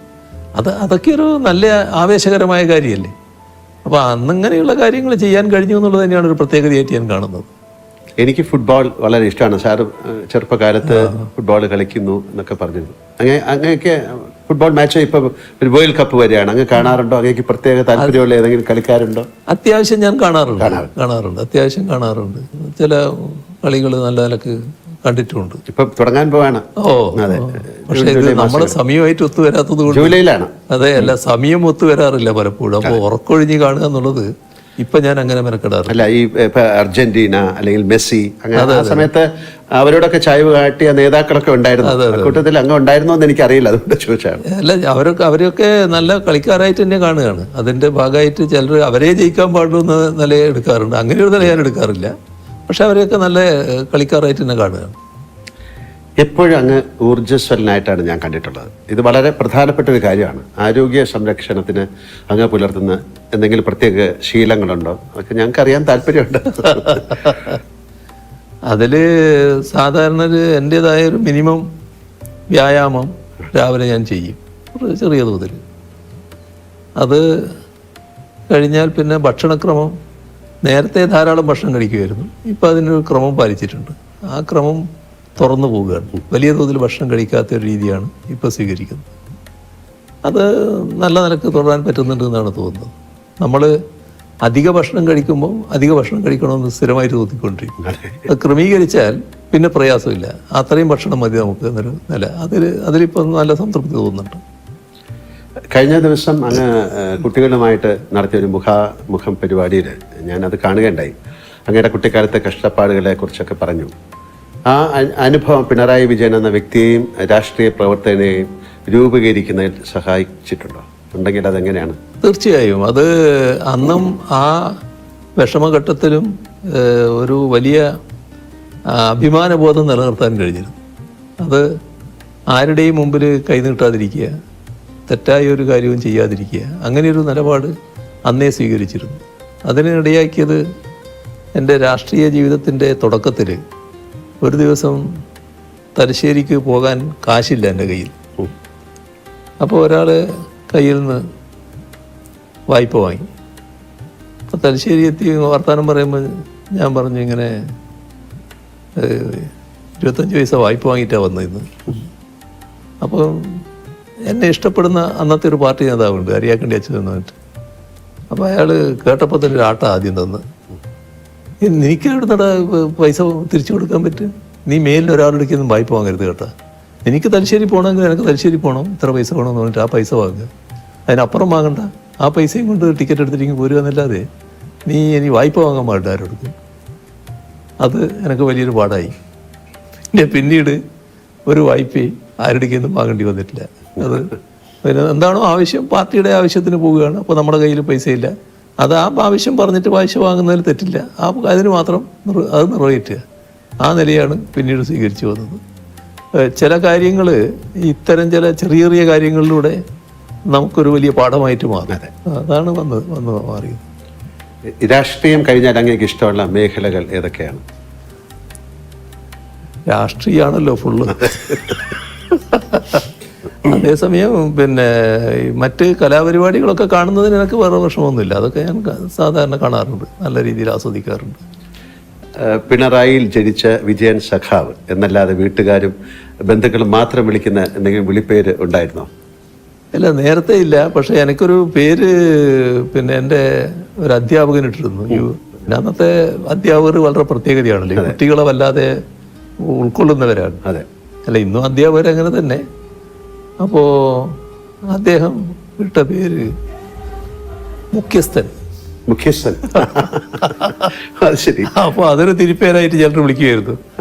അതൊക്കെ ഒരു നല്ല ആവേശകരമായ കാര്യമല്ലേ. അപ്പോൾ അന്നിങ്ങനെയുള്ള കാര്യങ്ങൾ ചെയ്യാൻ കഴിഞ്ഞു എന്നുള്ളത് തന്നെയാണ് ഒരു പ്രത്യേകതയായിട്ട് ഞാൻ കാണുന്നത്. എനിക്ക് ഫുട്ബോൾ വളരെ ഇഷ്ടമാണ്. സാറ് ചെറുപ്പകാലത്ത് ഫുട്ബോൾ കളിക്കുന്നു എന്നൊക്കെ പറഞ്ഞിരുന്നു. അങ്ങനെയൊക്കെ ഫുട്ബോൾ മാച്ച് ഇപ്പോൾ ഒരു വേൾഡ് കപ്പ് വരെയാണ്. അങ്ങ് കാണാറുണ്ടോ? അങ്ങേക്ക് പ്രത്യേക താല്പര്യമുള്ള ഏതെങ്കിലും കളിക്കാരുണ്ടോ? അത്യാവശ്യം ഞാൻ കാണാറുണ്ട്. അത്യാവശ്യം കാണാറുണ്ട്. ചില കളികൾ നല്ല നിലക്ക് കണ്ടിട്ടുമുണ്ട്. ഇപ്പൊ തുടങ്ങാൻ പോവാണ്. അതെ. പക്ഷെ ഇത് നമ്മുടെ സമയമായിട്ട് ഒത്തുവരാത്തത് കൊണ്ട് ജൂലൈയിലാണ്. അതെ, അല്ല സമയം ഒത്തുവരാറില്ല പലപ്പോഴും. അപ്പോൾ ഉറക്കൊഴിഞ്ഞ് കാണുക എന്നുള്ളത് ഇപ്പൊ ഞാൻ അങ്ങനെ മെനക്കെടാറില്ല. അല്ല, ഈ അർജന്റീന അല്ലെങ്കിൽ മെസ്സി അങ്ങനെ ആ സമയത്ത് അവരോടൊക്കെ ചായ്വ് കാട്ടിയ നേതാക്കളൊക്കെ ഉണ്ടായിരുന്നു. കൂട്ടത്തിൽ അങ്ങ് ഉണ്ടായിരുന്നോ എന്ന് എനിക്കറിയില്ല, അതുകൊണ്ട് ചോദിച്ചാണ്. അല്ല, അവരൊക്കെ നല്ല കളിക്കാരായിട്ട് തന്നെ കാണുകയാണ്. അതിന്റെ ഭാഗമായിട്ട് ചിലർ അവരെ ജയിക്കാൻ പാടുള്ളൂ എന്ന നില എടുക്കാറുണ്ട്. അങ്ങനെ ഒരു നില ഞാൻ എടുക്കാറില്ല. പക്ഷെ അവരെയൊക്കെ നല്ല കളിക്കാരായിട്ട് തന്നെ കാണുകയാണ്. എപ്പോഴും അങ്ങ് ഊർജ്ജസ്വലനായിട്ടാണ് ഞാൻ കണ്ടിട്ടുള്ളത്. ഇത് വളരെ പ്രധാനപ്പെട്ട ഒരു കാര്യമാണ്. ആരോഗ്യ സംരക്ഷണത്തിന് അങ്ങ് പുലർത്തുന്ന എന്തെങ്കിലും പ്രത്യേക ശീലങ്ങളുണ്ടോ? അതൊക്കെ ഞങ്ങൾക്ക് അറിയാൻ താല്പര്യമുണ്ട്. അതിൽ സാധാരണ എൻ്റേതായ ഒരു മിനിമം വ്യായാമം രാവിലെ ഞാൻ ചെയ്യും, ചെറിയ തോതിൽ. അത് കഴിഞ്ഞാൽ പിന്നെ ഭക്ഷണക്രമം, നേരത്തെ ധാരാളം ഭക്ഷണം കഴിക്കുമായിരുന്നു. ഇപ്പം അതിനൊരു ക്രമം പാലിച്ചിട്ടുണ്ട്. ആ ക്രമം തുറന്നു പോവുകയാണ്. വലിയ തോതിൽ ഭക്ഷണം കഴിക്കാത്ത ഒരു രീതിയാണ് ഇപ്പോൾ സ്വീകരിക്കുന്നത്. അത് നല്ല നിലക്ക് തുടരാൻ പറ്റുന്നുണ്ട് എന്നാണ് തോന്നുന്നത്. നമ്മൾ അധിക ഭക്ഷണം കഴിക്കുമ്പോൾ അധിക ഭക്ഷണം കഴിക്കണമെന്ന് സ്ഥിരമായിട്ട് തോന്നിക്കൊണ്ടിരിക്കും. അത് ക്രമീകരിച്ചാൽ പിന്നെ പ്രയാസമില്ല. അത്രയും ഭക്ഷണം മതി നമുക്ക് എന്നൊരു നില. അതിലിപ്പോൾ നല്ല സംതൃപ്തി തോന്നുന്നുണ്ട്. കഴിഞ്ഞ ദിവസം അങ്ങ് കുട്ടികളുമായിട്ട് നടത്തിയൊരു മുഖാമുഖം പരിപാടിയിൽ ഞാനത് കാണുകയുണ്ടായി. അങ്ങയുടെ കുട്ടിക്കാലത്തെ കഷ്ടപ്പാടുകളെ കുറിച്ചൊക്കെ പറഞ്ഞു. ആ അനുഭവം പിണറായി വിജയൻ എന്ന വ്യക്തിയെയും രാഷ്ട്രീയ പ്രവർത്തകനെയും രൂപീകരിക്കുന്നതിൽ സഹായിച്ചിട്ടുണ്ടോ? ഉണ്ടെങ്കിൽ അതെങ്ങനെയാണ്? തീർച്ചയായും. അത് അന്നും ആ വിഷമഘട്ടത്തിലും ഒരു വലിയ അഭിമാനബോധം നിലനിർത്താൻ കഴിഞ്ഞിരുന്നു. അത് ആരുടെയും മുമ്പിൽ കൈനീട്ടാതിരിക്കുക, തെറ്റായ ഒരു കാര്യവും ചെയ്യാതിരിക്കുക, അങ്ങനെയൊരു നിലപാട് അന്നേ സ്വീകരിച്ചിരുന്നു. അതിനിടയാക്കിയത് എൻ്റെ രാഷ്ട്രീയ ജീവിതത്തിൻ്റെ തുടക്കത്തിൽ ഒരു ദിവസം തലശ്ശേരിക്ക് പോകാൻ കാശില്ല എൻ്റെ കയ്യിൽ. അപ്പോൾ ഒരാൾ കയ്യിൽ നിന്ന് വായ്പ വാങ്ങി. അപ്പോൾ തലശ്ശേരി എത്തി വർത്തമാനം പറയുമ്പോൾ ഞാൻ പറഞ്ഞു, ഇങ്ങനെ 25 പൈസ വായ്പ വാങ്ങിയിട്ടാണ് വന്നിരുന്നു. അപ്പോൾ എന്നെ ഇഷ്ടപ്പെടുന്ന അന്നത്തെ ഒരു പാർട്ടി നേതാവുണ്ട്, അരിയാക്കണ്ടി അച്ഛൻ എന്നിട്ട്. അപ്പോൾ അയാൾ കേട്ടപ്പോൾ തന്നെ ഒരു ആട്ട ആദ്യം തന്ന്, എനിക്ക് എവിടുന്നടാ പൈസ തിരിച്ചു കൊടുക്കാൻ പറ്റും? നീ മേലിൽ ഒരാളെടുക്കൊന്നും വായ്പ വാങ്ങരുത് കേട്ടോ. എനിക്ക് തലശ്ശേരി പോകണമെങ്കിൽ എനിക്ക് തലശ്ശേരി പോകണം, ഇത്ര പൈസ വേണമെന്ന് പറഞ്ഞിട്ട് ആ പൈസ വാങ്ങുക. അതിനപ്പുറം വാങ്ങണ്ട. ആ പൈസയും കൊണ്ട് ടിക്കറ്റ് എടുത്തിരിക്കും പോരുക എന്നല്ലാതെ നീ ഇനി വായ്പ വാങ്ങാൻ പാടില്ല ആരോടുക്കും. അത് എനിക്ക് വലിയൊരു പാടായി. പിന്നീട് ഒരു വായ്പയും ആരുടെക്കൊന്നും വാങ്ങേണ്ടി വന്നിട്ടില്ല. അത് പിന്നെ എന്താണോ ആവശ്യം, പാർട്ടിയുടെ ആവശ്യത്തിന് പോവുകയാണ്. അപ്പോൾ നമ്മുടെ കയ്യിൽ പൈസയില്ല, അത് ആ ആവശ്യം പറഞ്ഞിട്ട് പൈസ വാങ്ങുന്നതിൽ തെറ്റില്ല. അതിന് മാത്രം അത് നിറവേറ്റുക. ആ നിലയാണ് പിന്നീട് സ്വീകരിച്ചു വന്നത്. ചില കാര്യങ്ങൾ, ഇത്തരം ചില ചെറിയ ചെറിയ കാര്യങ്ങളിലൂടെ നമുക്കൊരു വലിയ പാഠമായിട്ട് മാറും. അതാണ് വന്ന് മാറിയത്. രാഷ്ട്രീയം കഴിഞ്ഞാൽ അങ്ങേക്ക് ഇഷ്ടമുള്ള മേഖലകൾ ഏതൊക്കെയാണ്? രാഷ്ട്രീയമാണല്ലോ ഫുള്ള്. അതേസമയം പിന്നെ മറ്റ് കലാപരിപാടികളൊക്കെ കാണുന്നതിന് എനിക്ക് വേറെ വിഷമമൊന്നുമില്ല. അതൊക്കെ ഞാൻ സാധാരണ കാണാറുണ്ട്, നല്ല രീതിയിൽ ആസ്വദിക്കാറുണ്ട്. പിണറായിയിൽ ജനിച്ച വിജയൻ സഖാവ് എന്നല്ലാതെ വീട്ടുകാരും ബന്ധുക്കളും മാത്രം വിളിക്കുന്ന എന്തെങ്കിലും വിളിപ്പേര് ഉണ്ടായിരുന്നോ? ഇല്ല, നേരത്തെ ഇല്ല. പക്ഷെ എനിക്കൊരു പേര് പിന്നെ എൻ്റെ ഒരു അധ്യാപകൻ ഇട്ടിരുന്നു. അന്നത്തെ അധ്യാപകർ വളരെ പ്രത്യേകതയാണല്ലോ, കുട്ടികളെ വല്ലാതെ ഉൾക്കൊള്ളുന്നവരാണ്. അതെ, അല്ല ഇന്നും അധ്യാപകർ അങ്ങനെ തന്നെ. അപ്പോൾ അദ്ദേഹം ഇട്ട പേര് മുഖ്യസ്ഥൻ. അത് ശരി. അപ്പോൾ അതൊരു തിരിപ്പേരായിട്ട് ചിലർ വിളിക്കുമായിരുന്നു,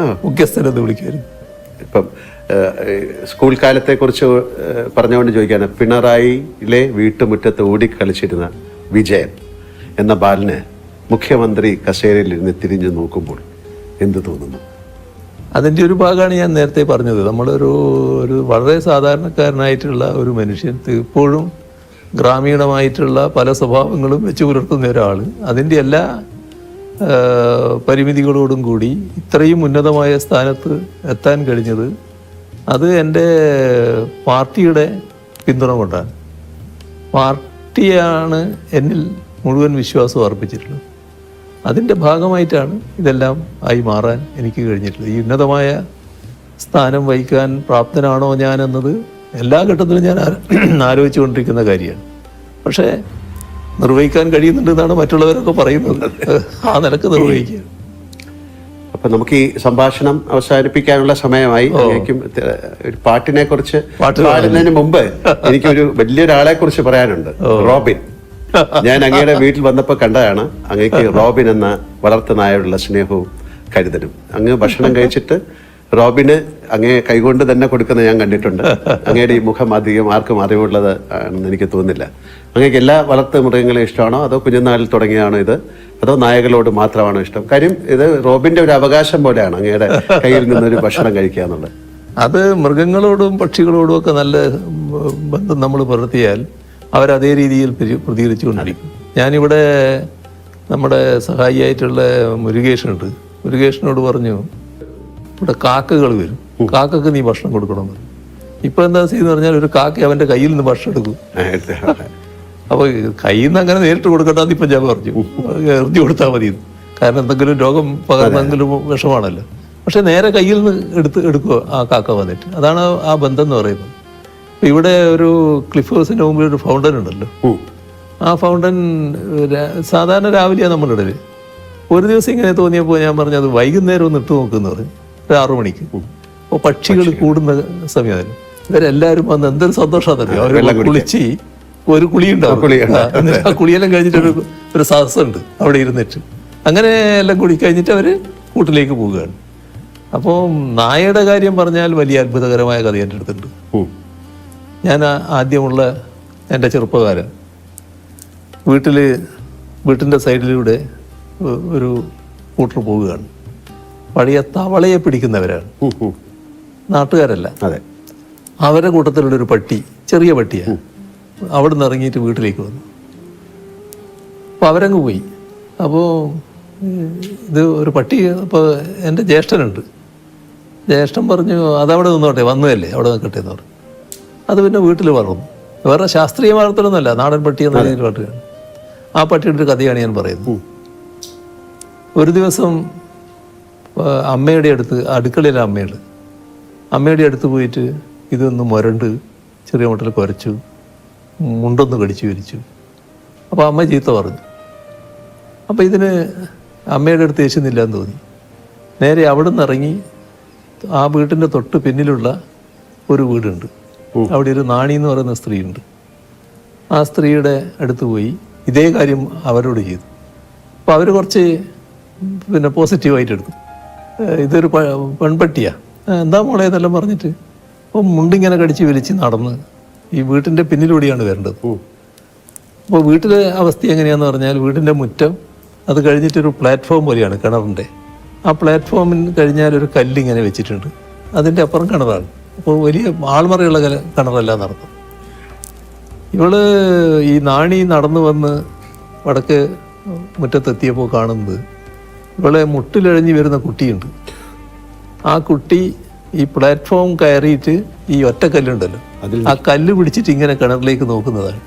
മുഖ്യസ്ഥൻ എന്ന് വിളിക്കുമായിരുന്നു. ഇപ്പം സ്കൂൾ കാലത്തെ കുറിച്ച് പറഞ്ഞുകൊണ്ട് ചോദിക്കാണ്, പിണറായിയിലെ വീട്ടുമുറ്റത്ത് ഓടിക്കളിച്ചിരുന്ന വിജയൻ എന്ന ബാലന് മുഖ്യമന്ത്രി കസേരയിൽ ഇരുന്ന് തിരിഞ്ഞു നോക്കുമ്പോൾ എന്ത് തോന്നുന്നു? അതിൻ്റെ ഒരു ഭാഗമാണ് ഞാൻ നേരത്തെ പറഞ്ഞത്. നമ്മളൊരു വളരെ സാധാരണക്കാരനായിട്ടുള്ള ഒരു മനുഷ്യൻ, ഇപ്പോഴും ഗ്രാമീണമായിട്ടുള്ള പല സ്വഭാവങ്ങളും വെച്ച് പുലർത്തുന്ന ഒരാൾ, അതിൻ്റെ എല്ലാ പരിമിതികളോടും കൂടി ഇത്രയും ഉന്നതമായ സ്ഥാനത്ത് എത്താൻ കഴിഞ്ഞത് അത് എൻ്റെ പാർട്ടിയുടെ പിന്തുണ കൊണ്ടാണ്. പാർട്ടിയാണ് എന്നിൽ മുഴുവൻ വിശ്വാസം അർപ്പിച്ചിട്ടുള്ളത്. അതിൻ്റെ ഭാഗമായിട്ടാണ് ഇതെല്ലാം ആയി മാറാൻ എനിക്ക് കഴിഞ്ഞിട്ടുള്ളത്. ഈ ഉന്നതമായ സ്ഥാനം വഹിക്കാൻ പ്രാപ്തനാണോ ഞാൻ എന്നത് എല്ലാ ഘട്ടത്തിലും ഞാൻ ആലോചിച്ചു കൊണ്ടിരിക്കുന്ന കാര്യമാണ്. പക്ഷേ നിർവഹിക്കാൻ കഴിയുന്നുണ്ടെന്നാണ് മറ്റുള്ളവരൊക്കെ പറയുന്നത്. ആ നിലക്ക് നിർവഹിക്കുക. അപ്പം നമുക്ക് ഈ സംഭാഷണം അവസാനിപ്പിക്കാനുള്ള സമയമായി. ഒരു പാട്ടിനെ കുറിച്ച് പാടുന്നതിന് മുമ്പ് എനിക്കൊരു വലിയൊരാളെ കുറിച്ച് പറയാനുണ്ട്. റോബിൻ. ഞാൻ അങ്ങയുടെ വീട്ടിൽ വന്നപ്പോൾ കണ്ടതാണ്. അങ്ങേക്ക് റോബിൻ എന്ന വളർത്തു നായോടുള്ള സ്നേഹവും കരുതലും. അങ്ങ് ഭക്ഷണം കഴിച്ചിട്ട് റോബിന് അങ്ങേ കൈകൊണ്ട് തന്നെ കൊടുക്കുന്നത് ഞാൻ കണ്ടിട്ടുണ്ട്. അങ്ങയുടെ ഈ മുഖം അധികം ആർക്കും അറിവുള്ളത് ആണെന്ന് എനിക്ക് തോന്നുന്നില്ല. അങ്ങേക്ക് എല്ലാ വളർത്തു മൃഗങ്ങളെയും ഇഷ്ടമാണോ, അതോ കുഞ്ഞുനാളിൽ തുടങ്ങിയാണോ ഇത്, അതോ നായകളോട് മാത്രമാണോ ഇഷ്ടം? കാര്യം ഇത് റോബിന്റെ ഒരു അവകാശം പോലെയാണ് അങ്ങയുടെ കയ്യിൽ നിന്നൊരു ഭക്ഷണം കഴിക്കുക എന്നുള്ളത്. അത് മൃഗങ്ങളോടും പക്ഷികളോടും ഒക്കെ നല്ല ബന്ധം നമ്മൾ പുലർത്തിയാൽ അവരതേ രീതിയിൽ പ്രതികരിച്ചുകൊണ്ടിരിക്കും. ഞാനിവിടെ നമ്മുടെ സഹായിയായിട്ടുള്ള മുരുകേഷനുണ്ട്. മുരുകേഷനോട് പറഞ്ഞു, ഇവിടെ കാക്കകൾ വരും, കാക്കക്ക് നീ ഭക്ഷണം കൊടുക്കണമെന്ന്. ഇപ്പൊ എന്താ ചെയ്യുന്ന പറഞ്ഞാൽ ഒരു കാക്ക അവന്റെ കയ്യിൽ നിന്ന് ഭക്ഷണം എടുക്കും. അപ്പൊ കയ്യിൽ നിന്ന് അങ്ങനെ നേരിട്ട് കൊടുക്കണ്ടെന്ന് ഇപ്പം ഞാൻ പറഞ്ഞു, എറിഞ്ഞു കൊടുത്താൽ മതി. കാരണം എന്തെങ്കിലും രോഗം പകർന്നെങ്കിലും വിഷമാണല്ലോ. പക്ഷെ നേരെ കയ്യിൽ നിന്ന് എടുക്കുക ആ കാക്ക വന്നിട്ട്. അതാണ് ആ ബന്ധം എന്ന് പറയുന്നത്. ഇവിടെ ഒരു ക്ലിഫ് ഹൗസിൻ്റെ മുമ്പിൽ ഒരു ഫൗണ്ടൻ ഉണ്ടല്ലോ. ആ ഫൗണ്ടൻ സാധാരണ രാവിലെയാണ് നമ്മളിടല്. ഒരു ദിവസം ഇങ്ങനെ തോന്നിയപ്പോൾ ഞാൻ പറഞ്ഞു അത് വൈകുന്നേരം ഒന്ന് ഇട്ട് നോക്കുന്നു പറഞ്ഞു. ഒരു 6 മണിക്ക്. അപ്പോൾ പക്ഷികൾ കൂടുന്ന സമയമായിരുന്നു. ഇവരെല്ലാവരും വന്ന് എന്തൊരു സന്തോഷമാണെന്നറിയോ. അവർ കുളിച്ച് ഒരു കുളിയുണ്ടാവും. ആ കുളിയെല്ലാം കഴിഞ്ഞിട്ട് ഒരു സദസ്സുണ്ട് അവിടെ ഇരുന്നിട്ട്. അങ്ങനെ എല്ലാം കുളി കഴിഞ്ഞിട്ട് അവർ കൂട്ടിലേക്ക് പോവുകയാണ്. അപ്പോൾ നായയുടെ കാര്യം പറഞ്ഞാൽ വലിയ അത്ഭുതകരമായ കഥ എൻ്റെ അടുത്തുണ്ട്. ഞാൻ ആദ്യമുള്ള എൻ്റെ ചെറുപ്പകാലം വീട്ടിൻ്റെ സൈഡിലൂടെ ഒരു കൂട്ടർ പോവുകയാണ്. പഴയ തവളയെ പിടിക്കുന്നവരാണ്, നാട്ടുകാരല്ല. അവരുടെ കൂട്ടത്തിലുള്ള ഒരു പട്ടി, ചെറിയ പട്ടിയാണ്. അവിടെ നിന്ന് ഇറങ്ങിയിട്ട് വീട്ടിലേക്ക് വന്നു. അപ്പോൾ അവരങ്ങ് പോയി. അപ്പോൾ ഇത് ഒരു പട്ടി. അപ്പോൾ എൻ്റെ ജ്യേഷ്ഠനുണ്ട്. ജ്യേഷ്ഠൻ പറഞ്ഞു അതവിടെ നിന്നോട്ടെ, വന്നതല്ലേ അവിടെ നിൽക്കട്ടെ എന്ന് പറഞ്ഞു. അത് പിന്നെ വീട്ടിൽ വളർന്നു. വേറെ ശാസ്ത്രീയ വാർത്തകളൊന്നുമല്ല, നാടൻ പട്ടി എന്ന രീതിയിൽ പാട്ടുകയാണ്. ആ പട്ടിയുടെ ഒരു കഥയാണ് ഞാൻ പറയുന്നത്. ഒരു ദിവസം അമ്മയുടെ അടുത്ത്, അടുക്കളയിലെ അമ്മയുടെ അടുത്ത് പോയിട്ട് ഇതൊന്ന് മുരണ്ട് ചെറിയ മട്ടിൽ കുരച്ചു, മുണ്ടൊന്ന് കടിച്ചു വിരിച്ചു. അപ്പോൾ അമ്മ ചീത്ത പറഞ്ഞു. അപ്പോൾ ഇതിന് അമ്മയുടെ അടുത്ത് യേശുന്നില്ല എന്ന് തോന്നി. നേരെ അവിടെ നിന്ന് ഇറങ്ങി ആ വീട്ടിൻ്റെ തൊട്ട് പിന്നിലുള്ള ഒരു വീടുണ്ട്. അവിടെ ഒരു നാണി എന്ന് പറയുന്ന സ്ത്രീയുണ്ട്. ആ സ്ത്രീയുടെ അടുത്ത് പോയി ഇതേ കാര്യം അവരോട് ചെയ്തു. അപ്പോൾ അവർ കുറച്ച് പിന്നെ പോസിറ്റീവായിട്ട് എടുത്തു. ഇതൊരു പെൺപട്ടിയാണ്, എന്താ മോളെ എന്നെല്ലാം പറഞ്ഞിട്ട്. അപ്പോൾ മുണ്ടിങ്ങനെ കടിച്ച് വലിച്ച് നടന്ന് ഈ വീട്ടിൻ്റെ പിന്നിലൂടെയാണ് വരേണ്ടത്. അപ്പോൾ വീട്ടിലെ അവസ്ഥ എങ്ങനെയാണെന്ന് പറഞ്ഞാൽ വീടിൻ്റെ മുറ്റം അത് കഴിഞ്ഞിട്ടൊരു പ്ലാറ്റ്ഫോം പോലെയാണ് കിണറിൻ്റെ. ആ പ്ലാറ്റ്ഫോമിന് കഴിഞ്ഞാൽ ഒരു കല്ലിങ്ങനെ വെച്ചിട്ടുണ്ട്. അതിൻ്റെ അപ്പുറം കിണറാണ്. അപ്പോൾ വലിയ ആൾമറയുള്ള കിണറല്ല നടത്തും. ഇവള് ഈ നാണി നടന്നു വന്ന് വടക്ക് മുറ്റത്തെത്തിയപ്പോൾ കാണുന്നത് ഇവളെ മുട്ടിലഴഞ്ഞു വരുന്ന കുട്ടിയുണ്ട്. ആ കുട്ടി ഈ പ്ലാറ്റ്ഫോം കയറിയിട്ട് ഈ ഒറ്റക്കല്ലുണ്ടല്ലോ, ആ കല്ല് പിടിച്ചിട്ട് ഇങ്ങനെ കിണറിലേക്ക് നോക്കുന്നതാണ്.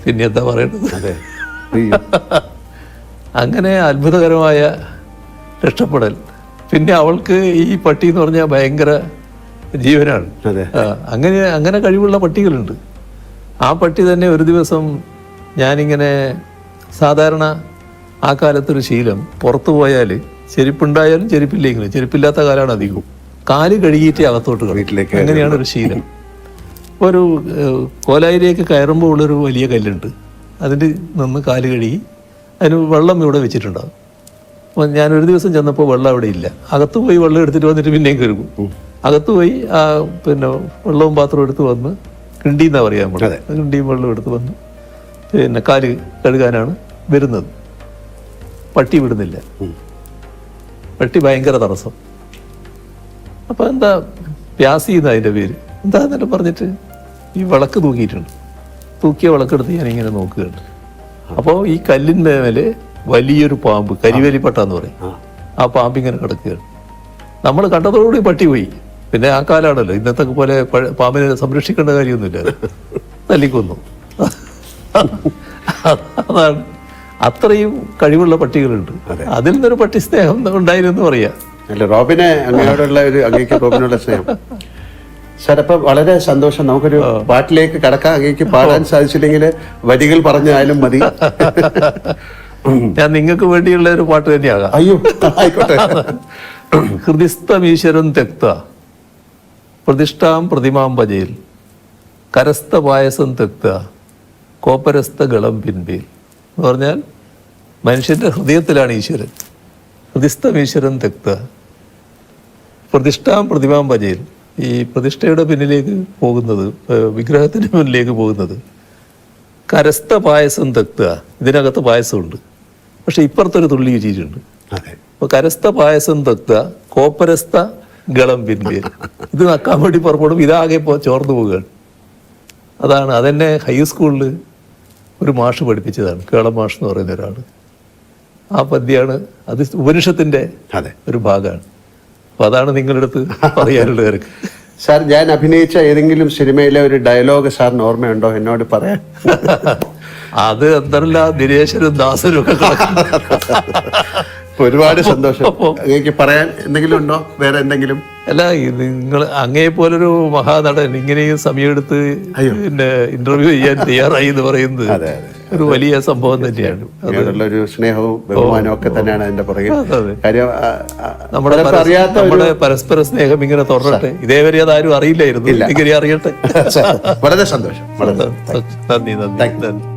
പിന്നെ എന്താ പറയേണ്ടത്? അങ്ങനെ അത്ഭുതകരമായ രക്ഷപ്പെടൽ. പിന്നെ അവൾക്ക് ഈ പട്ടി എന്ന് പറഞ്ഞാൽ ഭയങ്കര ജീവനാണ്. അങ്ങനെ കഴിവുള്ള പട്ടികളുണ്ട്. ആ പട്ടി തന്നെ ഒരു ദിവസം ഞാനിങ്ങനെ സാധാരണ ആ കാലത്തൊരു ശീലം, പുറത്തു പോയാൽ ചെരുപ്പുണ്ടായാലും ചെരുപ്പില്ലെങ്കിലും, ചെരുപ്പില്ലാത്ത കാലമാണ് അധികവും, കാല് കഴുകിയിട്ട് അകത്തോട്ട് വീട്ടിലേക്ക്. അങ്ങനെയാണ് ഒരു ശീലം. ഒരു കോലായിലേക്ക് കയറുമ്പോൾ ഉള്ളൊരു വലിയ കല്ലുണ്ട്, അതിൻ്റെ നിന്ന് കാല് കഴുകി അതിന് വെള്ളം ഇവിടെ വെച്ചിട്ടുണ്ടാകും. അപ്പോൾ ഞാനൊരു ദിവസം ചെന്നപ്പോൾ വെള്ളം അവിടെ ഇല്ല. അകത്ത് പോയി വെള്ളം എടുത്തിട്ട് വന്നിട്ട് പിന്നെയും കഴുകും. അകത്ത് പോയി പിന്നെ വെള്ളവും പാത്രവും എടുത്ത് വന്ന് കിണ്ടിന്നാണ് പറയാൻ നമ്മൾ, കിണ്ടിയും വെള്ളം എടുത്ത് വന്ന് പിന്നെ കാല് കഴുകാനാണ് വരുന്നത്. പട്ടി വിടുന്നില്ല. പട്ടി ഭയങ്കര തടസ്സം. അപ്പോൾ എന്താ പ്യാസി എന്ന് അതിൻ്റെ പേര്. എന്താന്നെല്ലാം പറഞ്ഞിട്ട് ഈ വിളക്ക് തൂക്കിയിട്ടുണ്ട്. തൂക്കിയ വിളക്കെടുത്ത് ഞാനിങ്ങനെ നോക്കുകയുണ്ട്. അപ്പോൾ ഈ കല്ലിൻ്റെ മേലെ വലിയൊരു പാമ്പ്, കരിവേലിപ്പട്ടാന്ന് പറയും, ആ പാമ്പിങ്ങനെ കിടക്കുകയാണ്. നമ്മൾ കണ്ടതോടുകൂടി പട്ടി പോയി. പിന്നെ ആ കാലാണല്ലോ, ഇന്നത്തെ പോലെ പാമ്പിനെ സംരക്ഷിക്കേണ്ട കാര്യമൊന്നുമില്ല, തല്ലിക്കൊന്നു. അതാണ്, അത്രയും കഴിവുള്ള പട്ടികളുണ്ട്. അതിൽ നിന്നൊരു പട്ടി സ്നേഹം ഉണ്ടായിരുന്നു പറയാം. അല്ല, റോബിനെ അങ്ങയോടുള്ള അങ്ങേക്ക് റോബിനുള്ള സ്നേഹം. സാർ, അപ്പം വളരെ സന്തോഷം. നമുക്കൊരു പാട്ടിലേക്ക് കടക്കാം. അങ്ങേക്ക് പാടാൻ സാധിച്ചില്ലെങ്കിൽ വരികൾ പറഞ്ഞാലും മതി. ഞാൻ നിങ്ങൾക്ക് വേണ്ടിയുള്ള ഒരു പാട്ട് തന്നെയാകാം. അയ്യോ, ആയിക്കോട്ടെ. ഹൃദിസ്ഥമീശ്വരം തെക്ത പ്രതിഷ്ഠാം പ്രതിമാം ഭജയിൽ കരസ്ഥ പായസം തെക്ത കോപ്പരസ്ഥ ഗളം പിൻപേൽ എന്ന് പറഞ്ഞാൽ മനുഷ്യന്റെ ഹൃദയത്തിലാണ് ഈശ്വരൻ. ഹൃദിസ്ഥമീശ്വരം തെക്ത പ്രതിഷ്ഠാം പ്രതിമാം ഭജയിൽ. ഈ പ്രതിഷ്ഠയുടെ പിന്നിലേക്ക് പോകുന്നത്, വിഗ്രഹത്തിന് മുന്നിലേക്ക് പോകുന്നത്. കരസ്ഥ പായസം തെക്ത, ഇതിനകത്ത് പായസമുണ്ട്, പക്ഷെ ഇപ്പുറത്തൊരു തുള്ളി വെച്ചിട്ടുണ്ട്. അപ്പൊ കരസ്ഥ പായസം തെക്ത കോപ്പരസ്ഥ ഗളം പിൻപേൽ. ഇത് നക്കാൻ വേണ്ടി പുറപ്പെടും, ഇതാകെ ചോർന്നു പോവുകയാണ്. അതാണ്, അതെന്നെ ഹൈസ്കൂളിൽ ഒരു മാഷ് പഠിപ്പിച്ചതാണ്, കേളം മാഷ് എന്ന് പറയുന്ന ഒരാൾ. ആ പദ്യമാണ്, അത് ഉപനിഷത്തിന്റെ ഒരു ഭാഗമാണ്. അപ്പൊ അതാണ് നിങ്ങളുടെ അടുത്ത് പറയാനുള്ള കാര്യം. സാർ, ഞാൻ അഭിനയിച്ച ഏതെങ്കിലും സിനിമയിലെ ഒരു ഡയലോഗ് സാറിന് ഓർമ്മയുണ്ടോ എന്നോട് പറയാൻ? അത് എന്തല്ല ദിനേശനും ദാസനും ഒക്കെ കിടക്കുന്നു. ഒരുപാട് സന്തോഷം. അങ്ങേക്ക് പറയാൻ എന്തെങ്കിലും ഉണ്ടോ, വേറെ എന്തെങ്കിലും? അല്ല, നിങ്ങൾ അങ്ങേ പോലൊരു മഹാനടൻ ഇങ്ങനെയും സമയമെടുത്ത് പിന്നെ ഇന്റർവ്യൂ ചെയ്യാൻ തയ്യാറായി എന്ന് പറയുന്നത് ഒരു വലിയ സംഭവം തന്നെയാണ്. അതിനുള്ള ഒരു സ്നേഹവും ബഹുമാനവും ഒക്കെ തന്നെയാണ് അതിന്റെ പുറകിൽ. കാര്യം നമ്മുടെ പരസ്പര സ്നേഹം ഇങ്ങനെ തുടരട്ടെ. ഇതേവരെ അതാരും അറിയില്ലായിരുന്നു, ഇങ്ങനെ അറിയട്ടെ. വളരെ സന്തോഷം. നന്ദി.